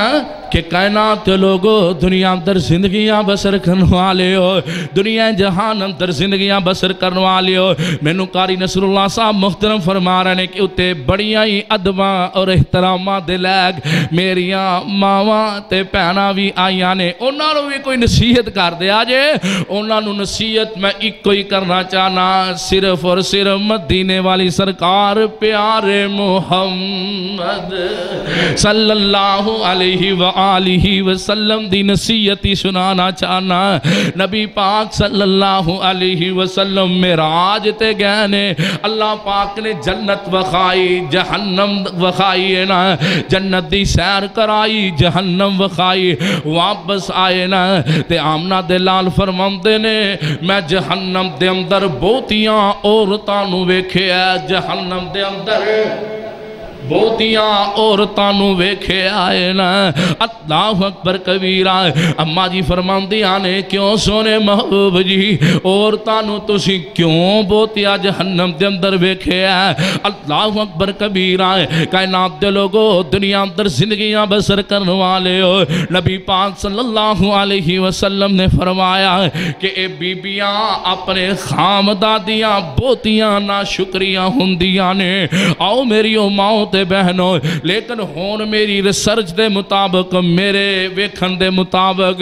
کہ کائنات لوگوں دنیا اندر زندگیاں بسر کرنے والے ہو، دنیا جہان اندر زندگیاں بسر کرنے والے ہو، میں نو قاری نصر اللہ صاحب محترم فرما رہے ہیں کہ اتے بڑیاں ہی ادباں اور احترامات دے لگ میریاں ماواں تے پہنا بھی آئیاں نے، انہاں نو بھی کوئی نصیحت کر دے آجے، انہاں نو نصیحت میں ایک کوئی کرنا چاہنا، صرف اور صرف مدینے والی سرکار پیارے محمد صلی اللہ علیہ وآلہ وسلم دی نصیحتی سنانا چاہنا۔ نبی پاک صلی اللہ علیہ وسلم معراج تے گئے، اللہ پاک نے جنت وخائی جہنم وخائی نا، جنت دی سیر کرائی جہنم وخائی، واپس آئے نا تے آمنہ دے لال فرماندے نے میں جہنم دے اندر بہتیاں عورتانو ویکھے ہے، جہنم دے اندر بہتیاں عورتانو ویکھے آئے نا، اللہ اکبر کبیرہ۔ اماں جی فرماندیاں نے کیوں سونے محبوب جی عورتانو تسی کیوں بہتیاں جہنم دے اندر ویکھے آئے؟ اللہ اکبر کبیرہ۔ کائنات دے لوگوں دنیا اندر زندگیاں بسر کرنے والے ہو، نبی پاک صلی اللہ علیہ وسلم نے فرمایا کہ اے بیبیاں اپنے خامدادیاں بہتیاں نا شکریاں ہندیاں نے، آؤ میری ماؤں بہنوں، لیکن ہون میری ریسرچ دے مطابق میرے ویکھن دے مطابق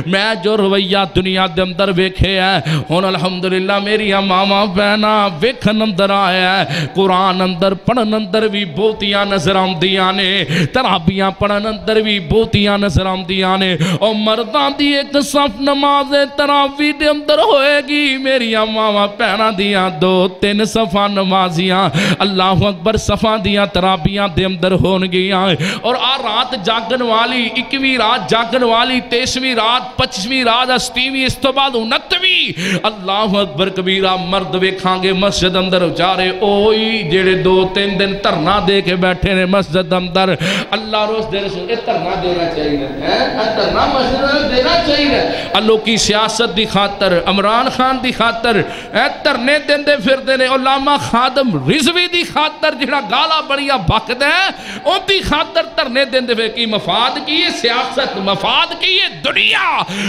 میں جو رویہ دنیا دے اندر ویکھے ہے، ہون الحمدللہ میری ماما بہنا ویکھن اندر آیا ہے، قرآن اندر پڑھن اندر بھی بہتیاں نظر آمدیاں نے، ترابیاں پڑھن اندر بھی بہتیاں نظر آمدیاں نے، اور مردان دی ایک صف نماز تراوی دے اندر ہوئے گی، میری ماما بہنا دیاں 2-3 صفہ نمازیاں، اللہ اکبر صفہ دیاں تراویاں دے اندر ہون گیا، اور رات جاگن والی 21ویں رات جاگن والی 23ویں رات 25ویں رات 80ویں اس تو بعد 29ویں، اللہ اکبر کبیرہ مرد ویکھاں گے مسجد اندر جارے اوئی جیڑے 2-3 دن ترنا دے کے بیٹھے نے مسجد اندر، اللہ روز دے رسول اے ترنا دینا چاہیے ہے، ترنا مسجد اندر دینا چاہیے، اللہ کی سیاست دی خاطر عمران خان دی خاطر اے ترنے دن دے پھر دینے، علامہ خادم رضوی دی خاطر جڑا گالا بڑیا بھاکد ہے ان دی خاطر ترنے دن دے کی مفاد کیے سیاست، مفاد کیے دنیا،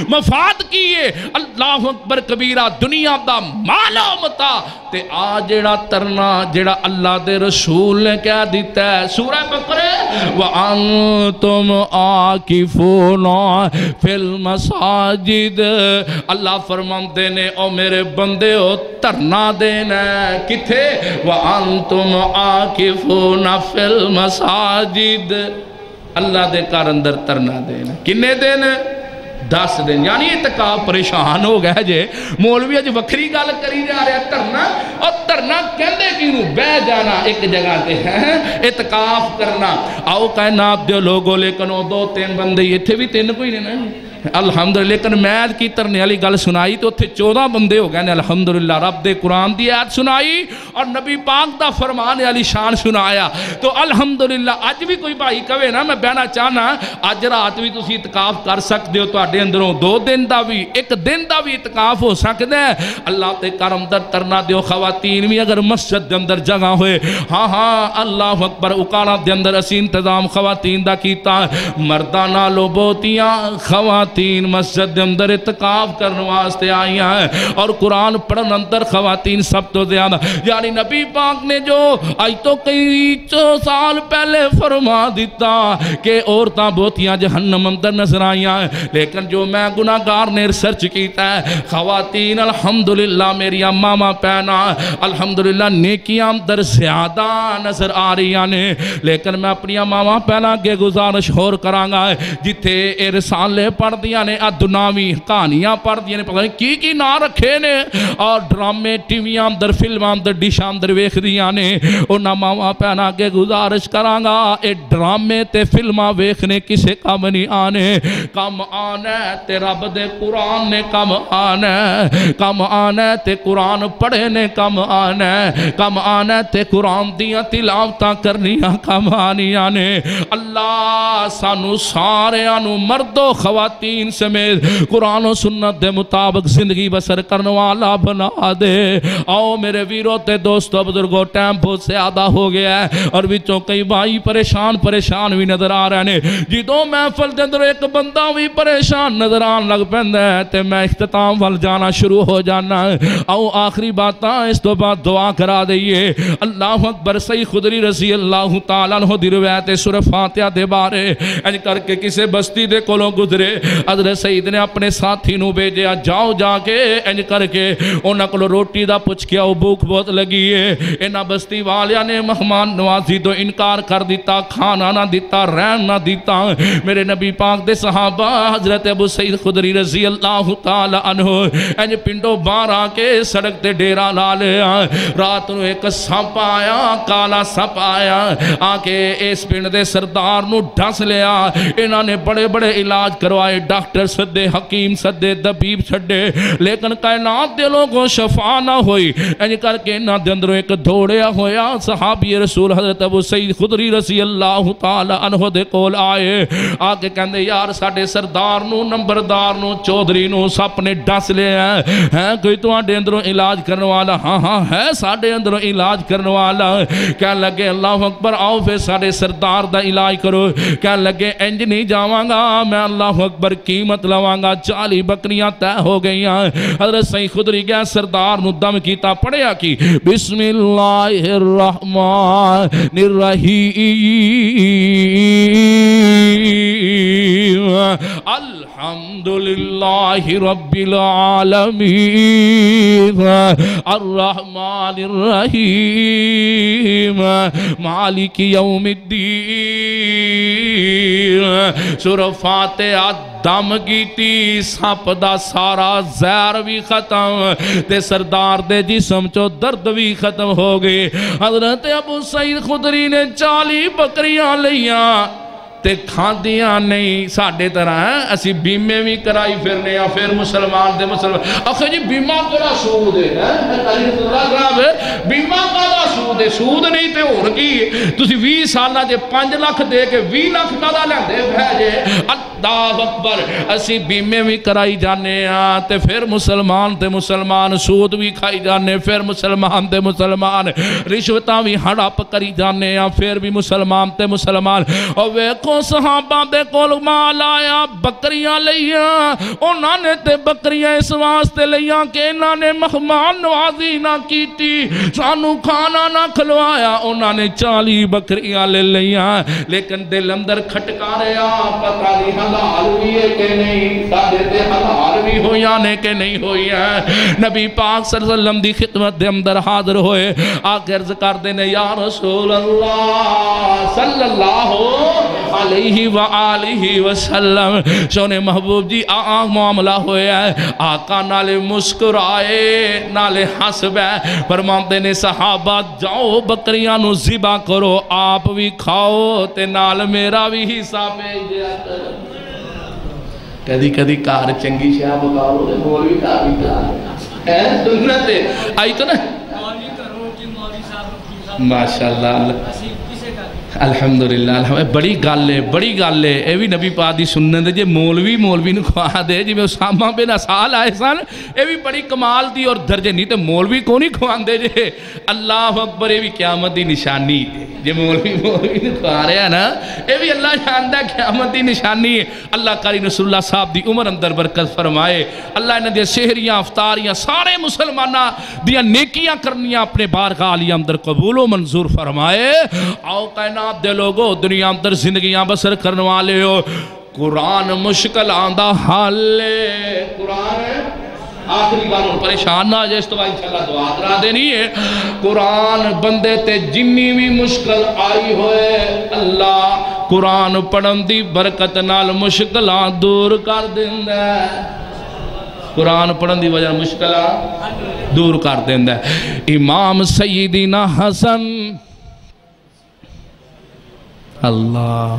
مفاد کیے اللہ اکبر کبیرہ دنیا دا مالا متا، تے جڑا ترنا جڑا اللہ دے رسول نے کیا دیتا ہے سورہ بقرہ وَأَنْتُمْ آکِفُونَ فِي الْمَسَاجِدِ، اللہ فرمان دینے او میرے بندے ہو ترنا دینا کتھے وَأَنْتُمْ آکِفُونَ فِي الْمَسَاجِدِ، اللہ دے کار اندر ترنا دینا، کنے دینا 10 دن، یعنی اعتکاف پریشان ہو گئے جے مولوی اج وکری گل کری جا رہا ترنا، اور ترنا کہندے کینوں بہ جانا ایک جگہ تے ہیں اعتکاف کرنا، آؤ کائنات دے لوگوں لیکن وہ 2-3 بندے ایتھے بھی 3 کوئی نہیں الحمدللہ، لیکن میں کی ترنے والی گل سنائی تو اتھے 14 بندے ہو گئے نے الحمدللہ، رب دے قرآن دی آیت سنائی اور نبی پاک دا فرمان علی شان سنایا، تو الحمدللہ اج بھی کوئی بھائی کہے نا میں بہنا چاہنا اج رات بھی تسی اعتکاف کر سکتے ہو، تواڈے اندروں 2 دن دا بھی 1 دن دا بھی اعتکاف ہو سکتا ہے، اللہ تے کرم در ترنا دیو، خواتین بھی اگر مسجد دے اندر جگہ ہوئے، ہاں ہاں اللہ اکبر اکالا دے اندر اسی انتظام خواتین دا کیتا، مردانہ لو بوتیاں خواتین مسجد دے اندر اعتکاف کرنے واسطے آئی ہیں، اور قرآن پڑھن اندر خواتین سب تو زیادہ، یعنی پیاری نبی پاک نے جو آج تو کئی سال پہلے فرما دیتا کہ عورتاں بہتیاں جہنم اندر نظر آئیاں، لیکن جو میں گناہگار نے ریسرچ کیتا ہے، خواتین الحمدللہ میری ماما پہنا الحمدللہ نیکیاں اندر زیادہ نظر آ رہی نے، لیکن میں اپنی ماما پہنا کے گزارش ہور کرانگا جتھے اے رسالے پڑھ دیا نے دناوی کہانیاں پڑھ دیا نے، پتہ نہیں کی نہ رکھے نے، اور ڈرامے ٹیویاں اندر فلماں اندر ڈشاں اندر ویکھ دیا نے، انہاں ماما پہنا کے گزارش کرانگا اے ڈرامے تے فلماں ویکھنے کسے کام نہیں آنے، کم آنے تے رب دے قرآن نے کم آنے، کم آنے تے قرآن پڑھے نے کم آنے، کم آنے تے قرآن دیاں تلاوتاں کرنیاں کم آنیاں نے۔ اللہ سانو سارے آنو مرد و خواتین سمیت قرآن و سنت دے مطابق زندگی بسر کرنے والا بنا دے۔ آؤ میرے ویروں تے دوستوں بزرگوں، ٹائم بہت زیادہ ہو گیا ہے اور وچوں کئی بھائی پریشان بھی نظر آ رہے ہیں، جدوں محفل دے اندر ایک بندہ بھی پریشان نظر آن لگ پیندا ہے تے میں اختتام وال جانا شروع ہو جانا۔ آؤ آخری باتاں اس تو بعد دعا کرا دئیے۔ اللہ اکبر۔ سید خدری رضی اللہ تعالیٰ عنہ دی روایت سورہ فاتحہ دے بارے انج کر کے کسے بستی دے کولوں گزرے، حضرت سید نے اپنے ساتھی نو بھیجیا، جاؤ جا کے انج کر کے انہاں کولوں روٹی دا پوچھ کے آؤ، بھوک بہت لگی ہے۔ انہاں بستی والیاں نے مہمان نوازی تو انکار کر دیتا، کھانا نہ دیتا، رہن نہ دیتا۔ میرے نبی پاک دے صحابہ حضرت ابو سعید خدری رضی اللہ تعالی عنہ انج پنڈو باہر آ کے سڑک تے ڈیرا لا لیا۔ رات نو ایک سپ آیا، کالا سپ آیا، آ کے اس پنڈ دے سردار نو ڈھس لیا۔ انہاں نے بڑے بڑے علاج کروائے، ڈاکٹر سدے، حکیم سدے، طبیب چھڈے، لیکن کائنات دے لوگوں شفا نہ ہوئی۔ انج کر کے انہاں دے اندروں ایک دوڑیا ہویا صحابی رسول حضرت ابو سعید خدری رضی اللہ تعالی عنہ دے کول آئے، آ کے کہندے یار ساڈے سردار نو، نمبردار نو، چودھری نو سپ نے ڈس لیا ہے، کوئی تواڈے اندروں علاج کرنے والا؟ ہاں ہاں ہے ساڈے اندروں علاج کرنے والا۔ کہنے لگے اللہ اکبر، آؤ پھر ساڈے سردار دا علاج کرو۔ کہنے لگے انج نہیں جاواں گا میں، اللہ اکبر قیمت لواں گا، 40 بکریاں طے ہو گئیاں۔ حضرت سید خدری گیا سردار نو دم کیتا، پڑھیا کی بسم اللہ الرحمن الرحیم الحمدللہ رب العالمین الرحمن الرحیم مالک یوم الدین۔ سورہ فاتحہ دم گیتی، سپ دا سارا زہر بھی ختم تے سردار دے جسم چو درد بھی ختم ہو گئے۔ حضرت ابو سعید خدری نے 40 بکریاں لیاں تے کھاندیاں نہیں ساڑھے طرح ہیں، اسی بیمے بھی کرائی پھرنے یا پھر مسلمان دے مسلمان آخر جی بیمہ کرا سود ہے، بیمہ کرا سود ہے، سود نہیں تے اور کی تسی 20 سالہ جے 5 لاکھ دے کے 20 لاکھ کدا لیندے بھیجے۔ اللہ اکبر، اسی بیمے بھی کرائی جانے ہیں تے پھر مسلمان تے مسلمان سود بھی کھائی جانے، پھر مسلمان تے مسلمان رشوتاں بھی ہڑپ کری جانے ہیں، پھر بھی مسلمان تے مسلمان۔ اور ویکھو صحابہ دے کول مال آیا، بکریاں لیاں، انہاں نے تے بکریاں اس واسطے لیاں کہ انہاں نے مہمان نوازی نہ کیتی، سانو کھانا نہ کھلوایا۔ انہاں نے 40 بکریاں لے لیاں، لیکن دل اندر کھٹکا رہا پتہ نہیں حلال بھی ہے کہ نہیں، سادے تے حلال بھی ہویا نے کہ نہیں ہویا۔ نبی پاک صلی اللہ علیہ وسلم دی خدمت دے اندر حاضر ہوئے، آکے عرض کر دینے یا رسول اللہ صلی اللہ علیہ وآلہ وسلم، سونے محبوب جی معاملہ ہویا ہے۔ آقا نالے مسکرائے نالے حسب ہے، فرماتے نے صحابہ جاؤ بکریاں نو ذبح کرو، آپ بھی کھاؤ تے نال میرا بھی حصہ بھیج دیا کرو۔ کدی کدی کار چنگی شاہ بکارو دے مولوی کار بھی کار ہے سنت ہے آئی تو نا ماشاءاللہ الحمدللہ بڑی گل ہے، بڑی گل ہے، یہ بھی نبی پاک دی سنت ہے جے مولوی نو کھوا دے جی میں اسامہ بن اسال آئے سن، یہ بھی بڑی کمال دی اور درجے نہیں تے مولوی کو نہیں کھواندے جے اللہ اکبر، یہ بھی قیامت دی نشانی جے مولوی نو کھوا رہے ہیں نا، یہ بھی اللہ جاندا قیامت دی نشانی ہے۔ اللہ قاری رسول اللہ صاحب دی عمر اندر برکت فرمائے، اللہ انہاں دے سحریاں افطاریاں سارے مسلماناں دیاں نیکیاں کرنیاں اپنے بارگاہ عالیہ اندر قبول و منظور فرمائے۔ آؤ کائنات دے لوگو دنیا اندر زندگیاں بسر کرنے والے ہو، قرآن مشکل آندہ حال ہے، قرآن آخری بار پریشان نہ جائے اس تو انشاءاللہ دعا کرا دینی ہے۔ قرآن بندے تے جنی بھی مشکل آئی ہوئے اللہ قرآن پڑھن دی برکت نال مشکلات دور کر دیندہ ہے، قرآن پڑھن دی وجہ مشکلات دور کر دیندہ ہے۔ امام سیدنا حسن اللہ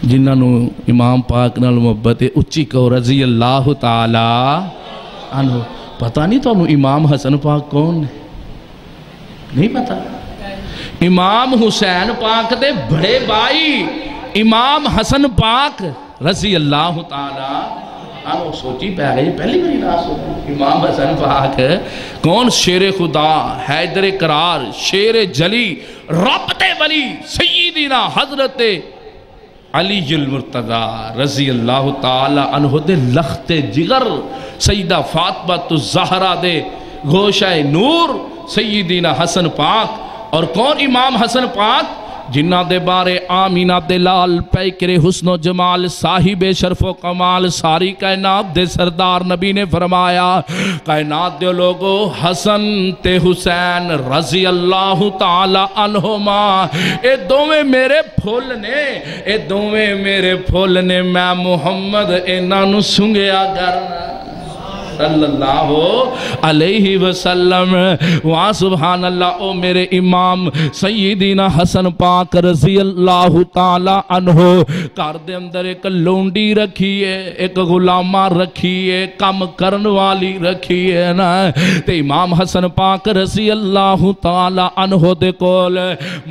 جنہاں نو امام پاک نال محبت اچھی کو رضی اللہ تعالی عنہ، پتہ نہیں تو امام حسن پاک کون ہے؟ نہیں پتہ؟ امام حسین پاک دے بڑے بھائی امام حسن پاک رضی اللہ تعالی عنہ، سوچی پہ گئی پہلی بڑی راس ہوگی امام حسن پاک کون؟ شیر خدا، حیدر قرار، شیر جلی، رب تے ولی سیدنا حضرت علی المرتضی رضی اللہ تعالی عنہ دے لخت جگر، سیدہ فاطمہ الزہرا دے گوشہ نور سیدنا حسن پاک۔ اور کون امام حسن پاک؟ جنہ دے بارے آمینہ دے لال پیکر حسن و جمال صاحب شرف و کمال ساری کائنات دے سردار نبی نے فرمایا، کائنات دے لوگو حسن تے حسین رضی اللہ تعالی عنہما اے دوویں میرے پھول نے، اے دوویں میرے پھول نے، میں محمد انہاں نو سنگیا کرنا صلی اللہ علیہ وسلم۔ وہاں سبحان اللہ او میرے امام سیدنا حسن پاک رضی اللہ تعالی عنہ گھر دے اندر ایک لونڈی رکھی ہے، ایک غلامہ رکھی ہے، کم کرن والی رکھی ہے نا، تے امام حسن پاک رضی اللہ تعالی عنہ دے کول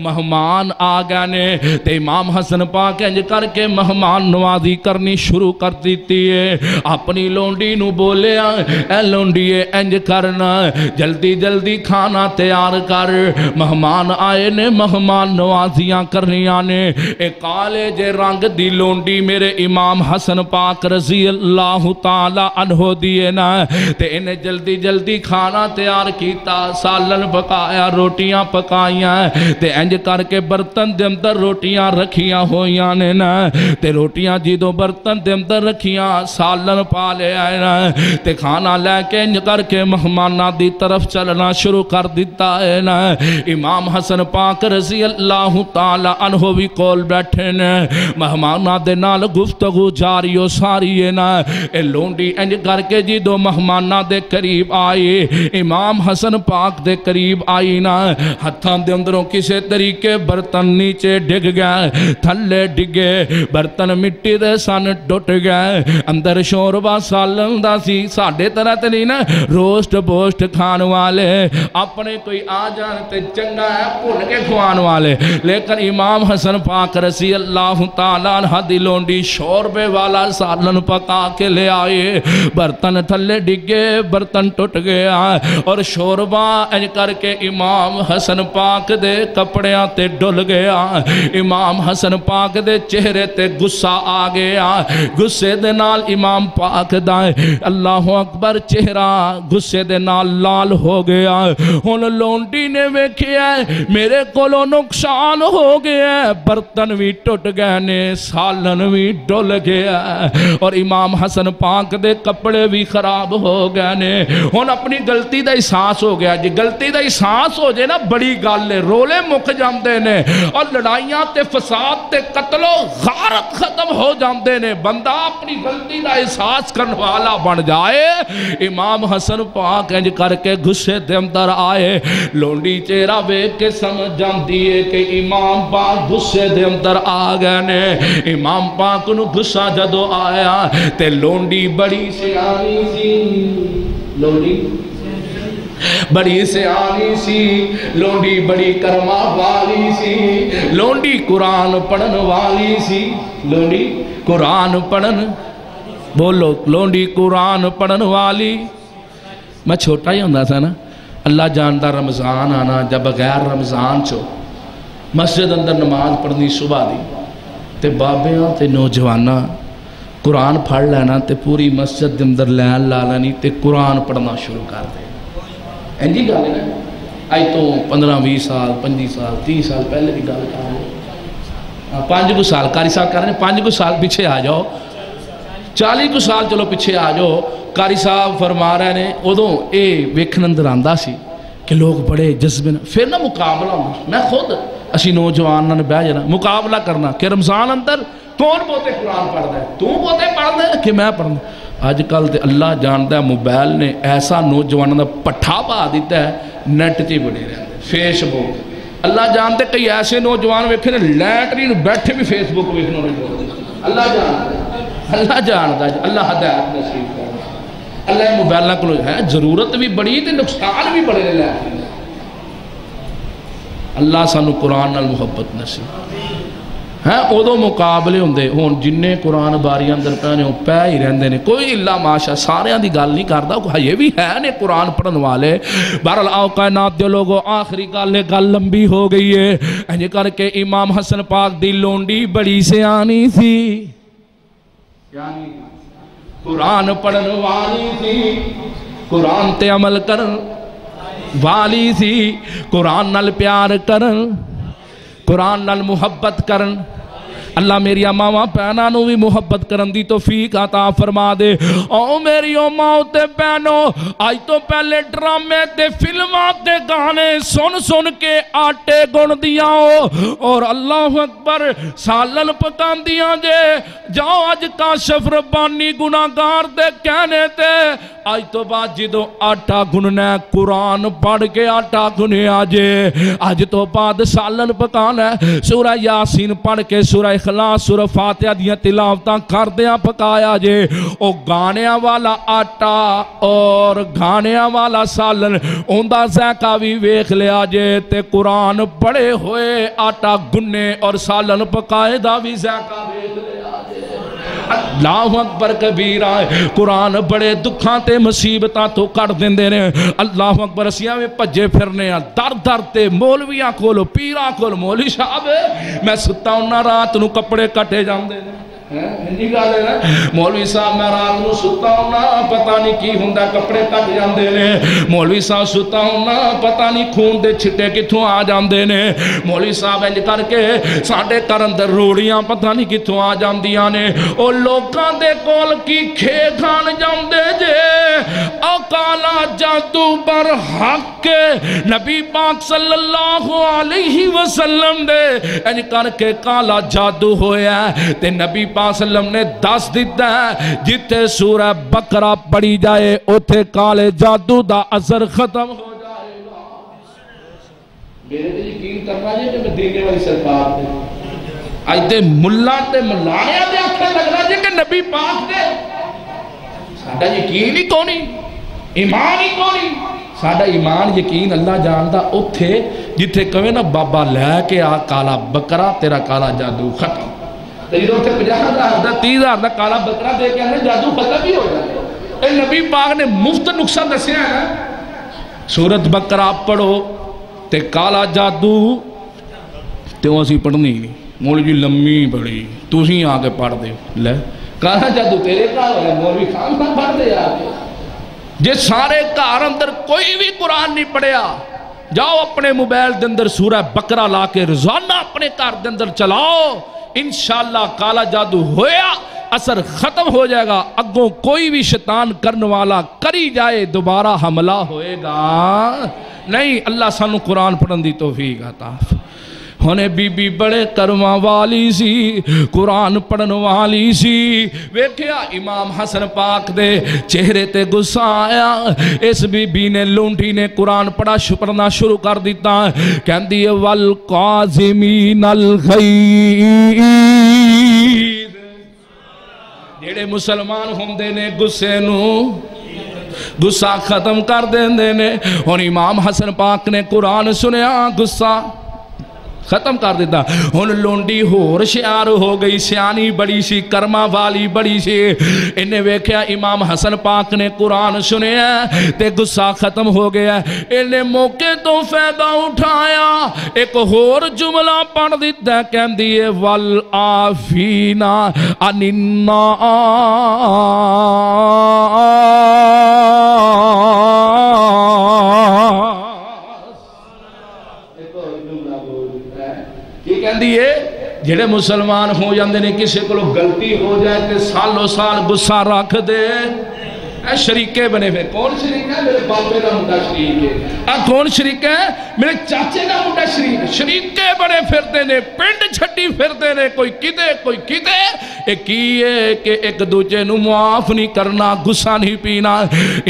مہمان آ گئے نے، تے امام حسن پاک انج کر کے مہمان نوازی کرنی شروع کر دیتی ہے، اپنی لونڈی نو بولے اے لونڈیے انج کرنا جلدی جلدی کھانا تیار کر، مہمان آئے نے مہمان نوازیاں کرنیاں نے، ایک کالے جے رنگ دی لونڈی میرے امام حسن پاک رضی اللہ تعالی عنہ دیے نا، تے انہیں جلدی جلدی کھانا تیار کیتا، سالن پکایا، روٹیاں پکائیاں، تے انج کر کے برتن دے اندر روٹیاں رکھیاں ہویاں نے نا، تے روٹیاں جیدوں برتن دے اندر رکھیاں سالن پا لے آئے نا، تے کھانا لے کے انج کر کے مہمانہ دی طرف چلنا شروع کر دیتا ہے نا، امام حسن پاک رضی اللہ تعالی عنہ بھی کول بیٹھے نے، مہمانہ دے نال گفتگو جاری و ساری ہے نا، اے لونڈی انج کر کے جی دو مہمانہ دے قریب آئی، امام حسن پاک دے قریب آئی نا، ہتھان دے اندروں کسے طریقے برتن نیچے ڈگ گئے، تھلے ڈگے، برتن مٹی دے سن ٹوٹ گئے، اندر شوربہ سالن دا سی، ساڑھے طرح تے نہیں نا روسٹ بوسٹ کھان والے، اپنے کوئی آ جانتے چنگا ہے پھول کے کھوان والے، لیکن امام حسن پاک رضی اللہ تعالیٰ عنہ دی لونڈی شوربے والا سالن پکا کے لے آئے، برتن تھلے ڈگے، برتن ٹوٹ گیا، اور شوربہ انج کر کے امام حسن پاک دے کپڑیاں تے ڈل گیا، امام حسن پاک دے چہرے تے غصہ آ گیا، غصے دے نال امام پاک دائیں اللہ اکبر چہرہ غصے دے نال لال ہو گیا، ہن لونڈی نے ویکھیا میرے کولوں نقصان ہو گیا، برتن بھی ٹوٹ گئے نے، سالن بھی ڈل گیا، اور امام حسن پاک دے کپڑے بھی خراب ہو گئے نے، ہن اپنی غلطی دا احساس ہو گیا، جی غلطی دا احساس ہو جائے نا بڑی گل ہے، رولے مک جاندے نے، اور لڑائیاں تے فساد تے قتل و غارت ختم ہو جاندے نے، بندہ اپنی غلطی دا احساس کرنے والا بن جائے، امام حسن پاک انج کر کے غصے دے اندر آئے، لونڈی چہرہ ویکھ کے سمجھ جاندی ہے کہ امام پاک غصے دے اندر آ گئے نے، امام پاک نو غصہ جدو آیا تے لونڈی بڑی سیانی سی، لونڈی بڑی سیانی سی لونڈی بڑی کرما والی سی لونڈی قرآن پڑھن والی سی لونڈی قرآن پڑھن بولو لونڈی قرآن پڑھن والی میں چھوٹا ہی ہوندہ تھا نا اللہ جانتا رمضان آنا جب بغیر رمضان چو مسجد اندر نماز پڑھنی صبح دی تے بابیاں تے نوجوانہ قرآن پڑھ لینا تے پوری مسجد دے اندر لین لا لینی تے قرآن پڑھنا شروع کر دے اینجی گا لے نا آئی تو 15-20 سال 25 سال 30 سال پہلے بھی گال کر رہے 5 کو سال کاری صاحب کر رہے ہیں 5 کو سال پیچھے آ جاؤ 40 کو سال چلو پیچھے آ جاؤ کاری صاحب فرما رہے ہیں ادھوں اے ویکھن اندر آندہ سی کہ لوگ بڑے جذبے پھر نہ مقابلہ ہونا میں خود اسی نوجوان نے بہ جانا مقابلہ کرنا کہ رمضان اندر کون بہتے قرآن پڑھ دے تو بہتے پڑھ دے کہ میں پڑھ دے آج کل تے اللہ جانتا ہے موبائل نے ایسا نوجوان دا پٹھا پا دیتا ہے نیٹ چی بڑے رہے ہیں فیس بک اللہ جانتے کئی ایسے نوجوان ویکھنے لیٹرین بیٹھے بھی فیس بک ویکھنے اللہ جانتا ہے اللہ ہدایت نصیب کرنا اللہ موبائل کو ہے ضرورت بھی بڑی تے نقصان بھی بڑے لے اللہ سانو قرآن نال محبت نصیب ہے ادو مقابلے ہوندے ہون جننے قرآن باری اندر پہنے ہوں پہ ہی رہندے نے کوئی اللہ ماشا سارے دی گل نہیں کردا یہ بھی ہے نے قرآن پڑھن والے بہرحال آؤ کائنات دے لوگوں آخری گل لمبی ہو گئی ہے انج کر کے امام حسن پاک دی لونڈی بڑی سیانی تھی یعنی قرآن پڑھن والی تھی قرآن تے عمل کرن والی تھی قرآن نال پیار کرن قرآن نال محبت کرن اللہ میری ماما پہنانو بھی محبت کرن دی توفیق عطا فرما دے او میری ماں تے پہنو آج تو پہلے ڈرامے تے فلماں تے گانے سن کے آٹے گن دیا ہو اور اللہ اکبر سالن پکان دیا جے جاؤ آج کاشف ربانی گناہگار دے کہنے تے آج تو بعد جدو آٹا گننا قرآن پڑھ کے آٹا گنے آجے آج تو بعد سالن پکان ہے سورہ یاسین پڑھ کے سورہ اخلاص سورہ فاتحہ دیاں تلاوتاں کر دیاں پکایا جے او گانیاں والا آٹا اور گانیاں والا سالن اوندہ ذائقہ بھی ویکھ لیا جے تے قرآن پڑھے ہوئے آٹا گنے اور سالن پکائے دا بھی ذائقہ ویکھ لیا جے اللہ اکبر کبیرہ قرآن بڑے دکھاں تے مصیبتاں تو کر دیندے نے اللہ اکبر اسیاں میں پجے پھرنے ہیں در در تے مولویاں کھولو پیراں کھولو مولوی صاحب میں ستا ہوں رات نو کپڑے کٹے جاندے نے مولوی صاحب میں رات نو ستا ہوں پتہ نہیں کی ہوندہ کپڑے کٹ جاندے نے مولوی صاحب ستا ہوں پتہ نہیں خون دے چھٹے کتھوں آ جاندے نے مولوی صاحب انج کر کے ساڈے گھر اندر روڑیاں پتہ نہیں کتھوں آ جاندیاں نے او لوکاں دے کول کی کھے کھان جاندے جے او کالا جادو بر حق نبی پاک صلی اللہ علیہ وسلم دے انج کر کے کالا جادو ہویا ہے تے نبی پاک صلی اللہ علیہ وسلم نے دس دیتا ہے جتے سورہ بقرہ پڑھی جائے اتھے کالے جادو دا اثر ختم ہو جائے گا میرے تے یقین کرنا جائے کہ میں دینے والی سرکار دے آج دے ملان دے ملانیاں دے آنکھیں لگنا جائے کہ نبی پاک دے ساڑھا یقین ہی کونی ایمان ہی کونی ساڑھا ایمان یقین اللہ جانتا اتھے جتے کہوے نا بابا لے کے آ کالا بقرہ تیرا کالا جادو ختم تیروں تے 50,000 دا 30,000 دا کالا بکرا دے کے ہمیں جادو ختم بھی ہو جائے اے نبی پاک نے مفت نقصہ دسیا ہے سورت بکرا پڑھو تے کالا جادو تے وہ اسی پڑھنی نہیں مولوی لمبی پڑھی تو ہی آگے پڑھ دے لے کالا جادو تیرے کال ہے مولوی خان نہ پڑھ دے آگے جے سارے کار اندر کوئی بھی قرآن نہیں پڑھیا جاؤ اپنے موبائل دے اندر سورہ بکرا لا کے روزانہ اپنے کار دے اندر چلاؤ انشاءاللہ کالا جادو ہویا اثر ختم ہو جائے گا اگوں کوئی بھی شیطان کرنے والا کری جائے دوبارہ حملہ ہوئے گا نہیں اللہ سانو قرآن پڑھن دی توفیق عطا ہونے بی بی بڑے کرما والی سی قرآن پڑھن والی سی ویکھیا امام حسن پاک دے چہرے تے غصہ آیا اس بی بی نے لونڈی نے قرآن پڑھنا شروع کر دیتا کہندی والقازمین الغیظ جیڑے مسلمان ہوندے نے غصے نو گسا ختم کر دیندے نے. ہن امام حسن پاک نے قرآن سنیا گسا ختم کر دیتا. ہن لونڈی ہور شیار ہو گئی, سیانی بڑی سی, کرما والی بڑی سی. انہیں ویکھیا امام حسن پاک نے قرآن سنیا تے غصہ ختم ہو گیا. انہیں موقع تو فائدہ اٹھایا, ایک ہور جملہ پڑھ دیتا ہے, کہندی ہے والعافین عن الناس. جڑے مسلمان ہو جاندے نے کسی کو غلطی ہو جائے تے سالوں سال غصہ رکھ دے, اے شریکے بنے پھر. کون شریک ہے؟ میرے باپے کا منڈا شریک ہے. کون شریک ہے؟ میرے چاچے کا منڈا شریک ہے. شریکے بنے پھرتے نے, پنڈ چھٹی پھرتے نے, کوئی کدے کوئی کدے. ایک یہ کہ ایک دوجے نو معاف نہیں کرنا, غصہ نہیں پینا.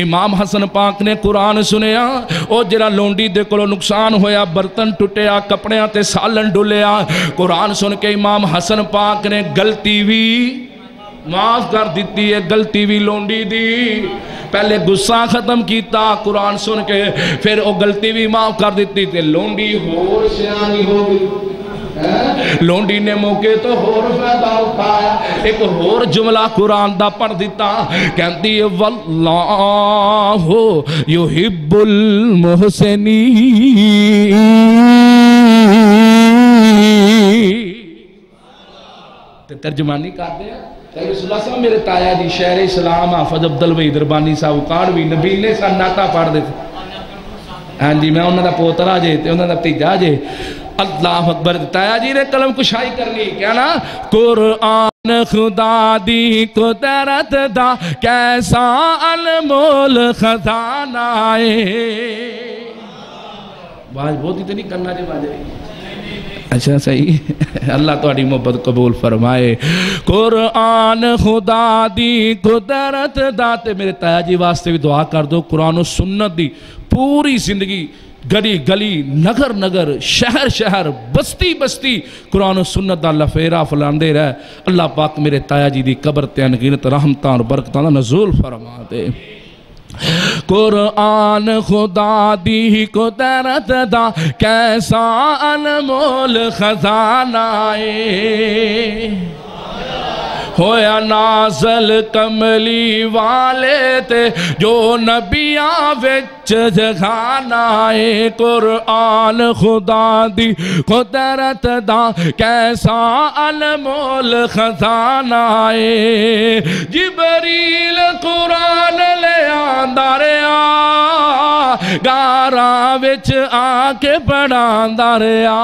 امام حسن پاک نے قرآن سنیا, او جڑا لونڈی دے کولو نقصان ہویا, برتن ٹوٹیا, کپڑیاں تے سالن ڈلیا, قرآن سن کے امام حسن پاک نے غلطی بھی معاف کر دیتی ہے. غلطی بھی لونڈی دی, پہلے غصہ ختم کیتا قرآن سن کے, پھر او غلطی بھی معاف کر دیتی تے لونڈی ہور سیانی ہو گئی. لونڈی نے موقع تو ہور فائدہ اٹھایا, ایک ہور جملہ قرآن دا پڑھ دیتا, کہتی ہے واللہ یحب المحسنین. ترجمانی کرتے ہیں رسول اللہ صلی اللہ علیہ وسلم. میرے تایا جی شہر اسلام حافظ عبدالوحید ربانی صاحب اکاڑوی نبی نے سا ناتا پڑھ دیتے. ہاں جی میں انہوں دا پوترا جے تے انہوں دا تیجا جے. اللہ اکبر. تایا جی نے کلم کشائی کرنی, کیا نا قرآن خدا دی قدرت دا کیسا انمول خزانہ ہے. باز بہت ہی تو نہیں کرنا جی باز. اچھا صحیح, اللہ تہاڈی محبت قبول فرمائے. قرآن خدا دی قدرت دا. تے میرے تایا جی واسطے بھی دعا کر دو, قرآن و سنت دی پوری زندگی گلی گلی نگر نگر شہر شہر بستی بستی قرآن و سنت دا لفیرہ فلاندے رہے. اللہ پاک میرے تایا جی دی قبر تے انگینت رحمتاں اور برکتاں دا نزول فرما دے. قرآن خدا دی قدرت دا کیسا انمول خزانہ ہے. ہویا نازل کملی والے تے جو نبیاں وچ جگانا ہے. قرآن خدا دی قدرت دا کیسا انمول خزانہ ہے. جبریل قرآن لے آندا رہیا, گاراں وچ آ کے پڑھاندا رہیا.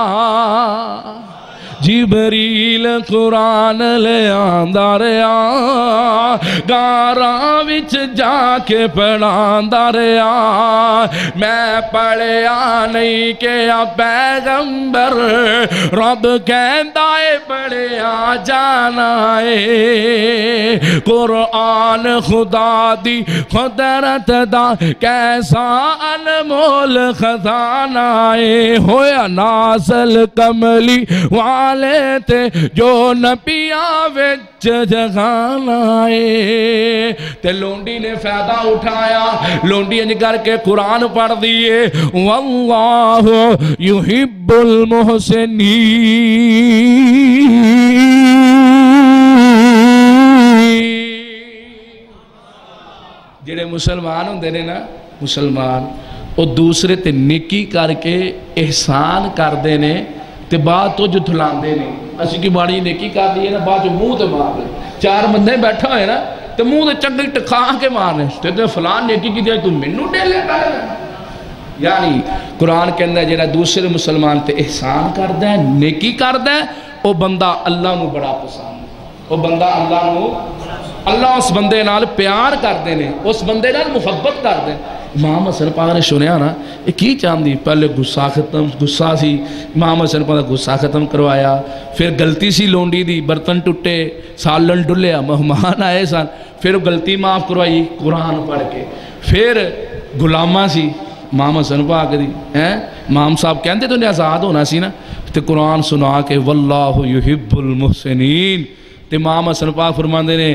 جبریل قرآن لے آندا رہیا, گاراں وچ جا کے پڑھاندا رہیا. میں پڑھیا نہیں کہ پیغمبر رب کہندا اے پڑھیا جانا اے. قرآن خدا دی قدرت دا کیسا انمول خزانہ اے. ہویا نازل کملی والے تے جو نبیاں وچ جگانا ہے. تے لونڈی نے فائدہ اٹھایا, لونڈی انج کر کے قرآن پڑھ دیئے واللہ یحب المحسنین. جڑے مسلمان ہوندے نے نا, مسلمان او دوسرے تے نیکی کر کے احسان کر دے نے تے بعد تو جو دھلاندے نہیں. اسی کی ماڑی نیکی کر دی ہے نا, بعد جو منہ تے مار لے. چار بندے بیٹھا ہوئے نا تے منہ تے چنگی ٹکھا کے مارنے تے فلان نیکی کی دیا تو منو ڈیلے کر. یعنی قرآن کے اندر جڑا دوسرے مسلمان تے احسان کردہ ہے, نیکی کردہ ہے, او بندہ اللہ نو بڑا پسند ہے. او بندہ اللہ اس بندے نال پیار کردے نے, اس بندے نال محبت کردے. امام حسن پاک نے سنیا نا یہ کی چاندی, پہلے غصہ سی, امام حسن پاک نے غصہ ختم کروایا. پھر غلطی سی لونڈی دی, برتن ٹوٹے, سالن ڈلیا, مہمان آئے سن, پھر غلطی معاف کروائی قرآن پڑھ کے. پھر غلامہ سی امام حسن پاک دی, امام صاحب کہندے تو نے آزاد ہونا سی نا, تے قرآن سنا کے واللہ یحب المحسنین. تے امام حسن پاک فرماندے نے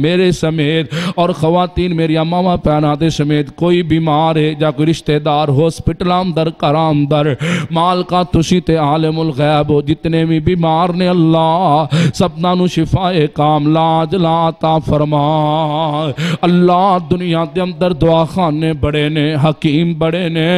میرے سمیت اور خواتین میری اماں پہنا دے سمیت کوئی بیمار ہے یا کوئی رشتہ دار ہاسپٹل اندر کرام در مال کا تسی تے عالم الغیب ہو جتنے بھی بیمار نے اللہ سبنا نو شفا کاملہ عاجلہ عطا فرما اللہ دنیا دے اندر دعا خانے بڑے نے حکیم بڑے نے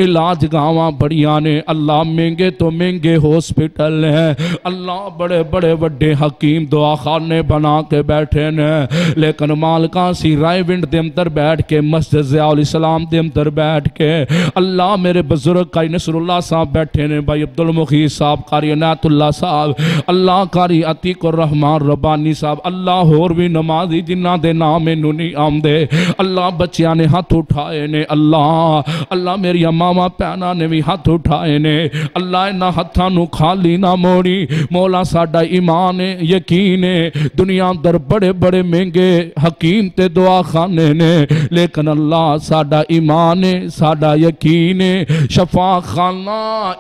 علاج گاواں بڑیاں نے اللہ مہنگے تو مہنگے ہاسپٹل ہیں اللہ بڑے بڑے وڈے حکیم دعا خانے بنا کے بیٹھے نے لیکن مالکاں سی رائے ونڈ دے اندر بیٹھ کے مسجد ضیاء الاسلام دے اندر بیٹھ کے اللہ میرے بزرگ قاری نصر اللہ صاحب بیٹھے نے بھائی عبدالمخیص صاحب قاری عنایت اللہ صاحب اللہ قاری عتیق الرحمن ربانی صاحب اللہ اور بھی نمازی جنہ دے نام نہیں آمدے اللہ بچیاں نے ہاتھ اٹھائے نے اللہ میری امامہ پینا نے بھی ہاتھ اٹھائے نے اللہ انہا ہتھاں نو خالی نہ موڑی مولا ساڈا ایمان یقین دنیا در بڑے بڑے مہنگے حکیم تے دعا خانے نے لیکن اللہ ساڈا ایمان ساڈا یقین شفا خانہ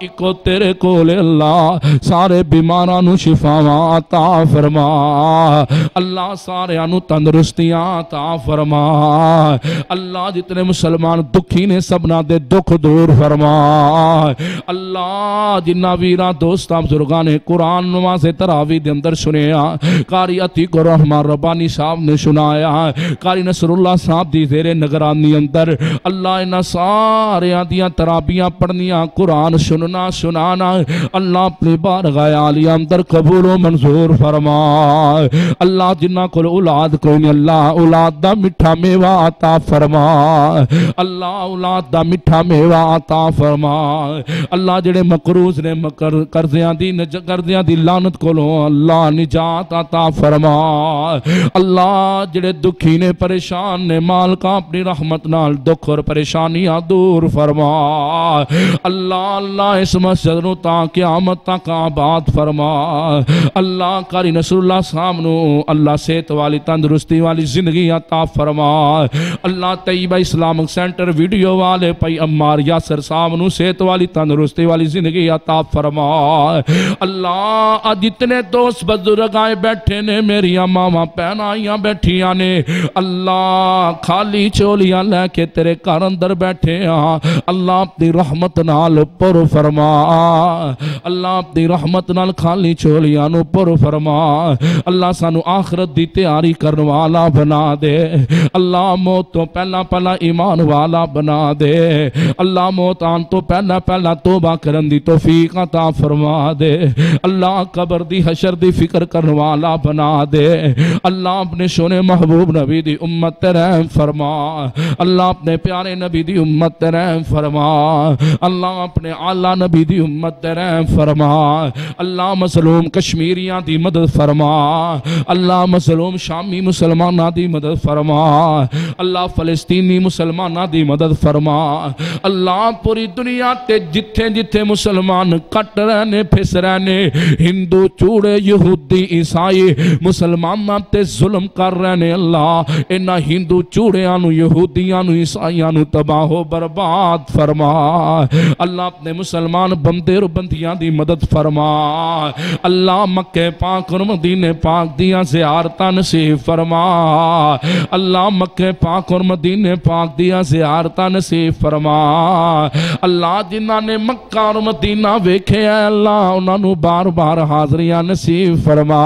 اکو تیرے کولے اللہ سارے بیماراں نو شفاواں عطا فرما اللہ سارے انو تندرستیاں عطا فرما اللہ جتنے مسلمان دکھی نے سبنا دے دکھ دور فرما اللہ جنہ ویرہ دوستہ بزرگان قرآن نماز تراوی دے اندر سنیا قاری عتیق الرحمن ربانی صاحب نے سنایا قاری نصر اللہ صاحب دی زیر نگرانی اندر اللہ انہا سارے آدیاں ترابیاں پڑھنیاں قرآن سنانا اللہ اپنی بارگاہ عالیہ اندر قبول و منظور فرما اللہ جنہ کل اولاد کوئی نہیں اللہ اولاد دا مٹھا میوہ عطا فرما اللہ اولاد دا مٹھا میوہ عطا فرما اللہ جڑے مقروض نے قرضیاں دی لعنت کولوں اللہ نجات عطا فرما اللہ جڑے دکھی نے پریشان نے مال کا اپنی رحمت نال دکھ اور پریشانیاں دور فرما اللہ اس مسجد نو تا قیامت تک آباد فرما اللہ قاری نصر اللہ صاحب نو اللہ صحت والی تندرستی والی زندگی عطا فرما اللہ طیبہ اسلامک سینٹر ویڈیو والے پائی عمار یاسر صاحب نو صحت والی تندرستی والی زندگی عطا فرما اللہ جتنے دوست بزرگ آئے بیٹھے نے میری اماں پہنائیاں بیٹھیاں نے اللہ خالی چولیاں لے کے تیرے گھر اندر بیٹھے ہاں اللہ اپنی رحمت نال پر فرما اللہ اپنی رحمت نال خالی چولیاں نو پر فرما اللہ سانو آخرت دی تیاری کرنے والا بنا دے اللہ موت تو پہلا ایمان والا بنا دے اللہ موت آن تو پہلا توبہ کرن دی توفیق عطا فرما دے اللہ قبر دی حشر دی فکر کرنے والا بنا دے اللہ اپنے شونے محبوب نبی دی امت رحم فرما اللہ اپنے پیارے نبی دی امت رحم فرما اللہ اپنے اعلیٰ نبی دی امت رحم فرما اللہ مظلوم کشمیریاں دی مدد فرما اللہ مظلوم شامی مسلمانہ دی مدد فرما اللہ فلسطینی مسلمانہ دی مدد فرما اللہ پوری دنیا تے جتھے جتھے مسلمان کٹ رہنے پھس رہنے ہندو چوڑے یہودی عیسائی مسلمانہ تے ظلم کر رہنے اللہ انہا ہندو چوڑیانو یہودیانو عیسائیانو تباہ و برباد فرما اللہ اپنے مسلمان بندے اور بندیاں دی مدد فرما اللہ مکہ پاک اور مدینہ پاک دیاں زیارتاں نصیب فرما اللہ مکہ پاک اور مدینہ پاک دیاں زیارتاں نصیب فرما اللہ جنہاں نے مکہ اور مدینہ ویکھے ہیں اللہ انہاں نو بار بار حاضریاں نصیب فرما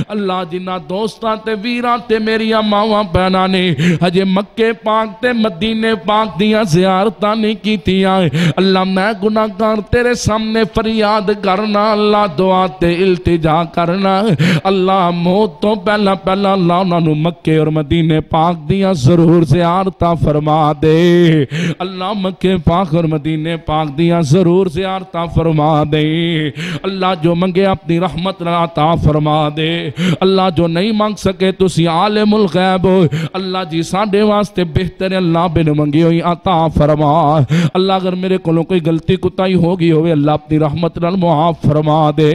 اللہ جنہاں دوستاں تے ویراں تے میری ماواں بہناں نے ہجے مکے پاک تے مدینے پاک دیاں زیارتاں نہیں کیتیاں اللہ میں گناہگار تیرے سامنے فریاد کرنا اللہ دعا تے التجا کرنا اللہ موت تو پہلا اللہ انہاں نو مکے اور مدینے پاک دیاں ضرور زیارتاں فرما دے اللہ مکے پاک اور مدینے پاک دیاں ضرور زیارتاں فرما دے اللہ جو منگے اپنی رحمت عطا فرما دے اللہ جو نہیں مانگ سکے تو سی عالم الغیب ہو اللہ جی ساڑھے واسطے بہتر اللہ بن منگی ہوئی عطا فرما اللہ اگر میرے کولوں کوئی غلطی کتائی ہوگی ہوئے اللہ اپنی رحمت معاف فرما دے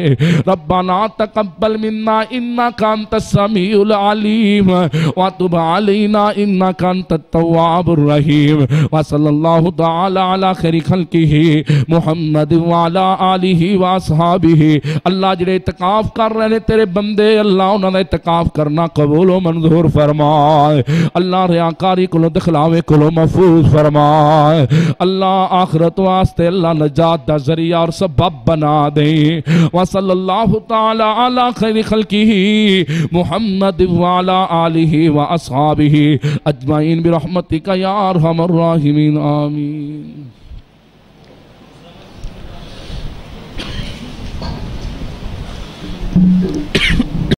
ربنا تقبل منا انکا انت السمیع العلیم وتب علینا انکا انت التواب الرحیم وصلی اللہ تعالی علی خیر خلقہ محمد وعلا آلہ واصحابہ اللہ جڑے اعتکاف کر رہے نے تیرے بندے اللہ انہوں نے اعتکاف معاف کرنا قبول و منظور فرمائے اللہ ریاکاری کو دکھلاوے کو محفوظ فرمائے اللہ آخرت واسطے اللہ نجات دا ذریعہ اور سبب بنا دیں وصلی اللہ تعالی علی خیر خلقہ محمد وعلی آلہ واصحابہ اجمعین برحمتک یا ارحم الراحمین آمین.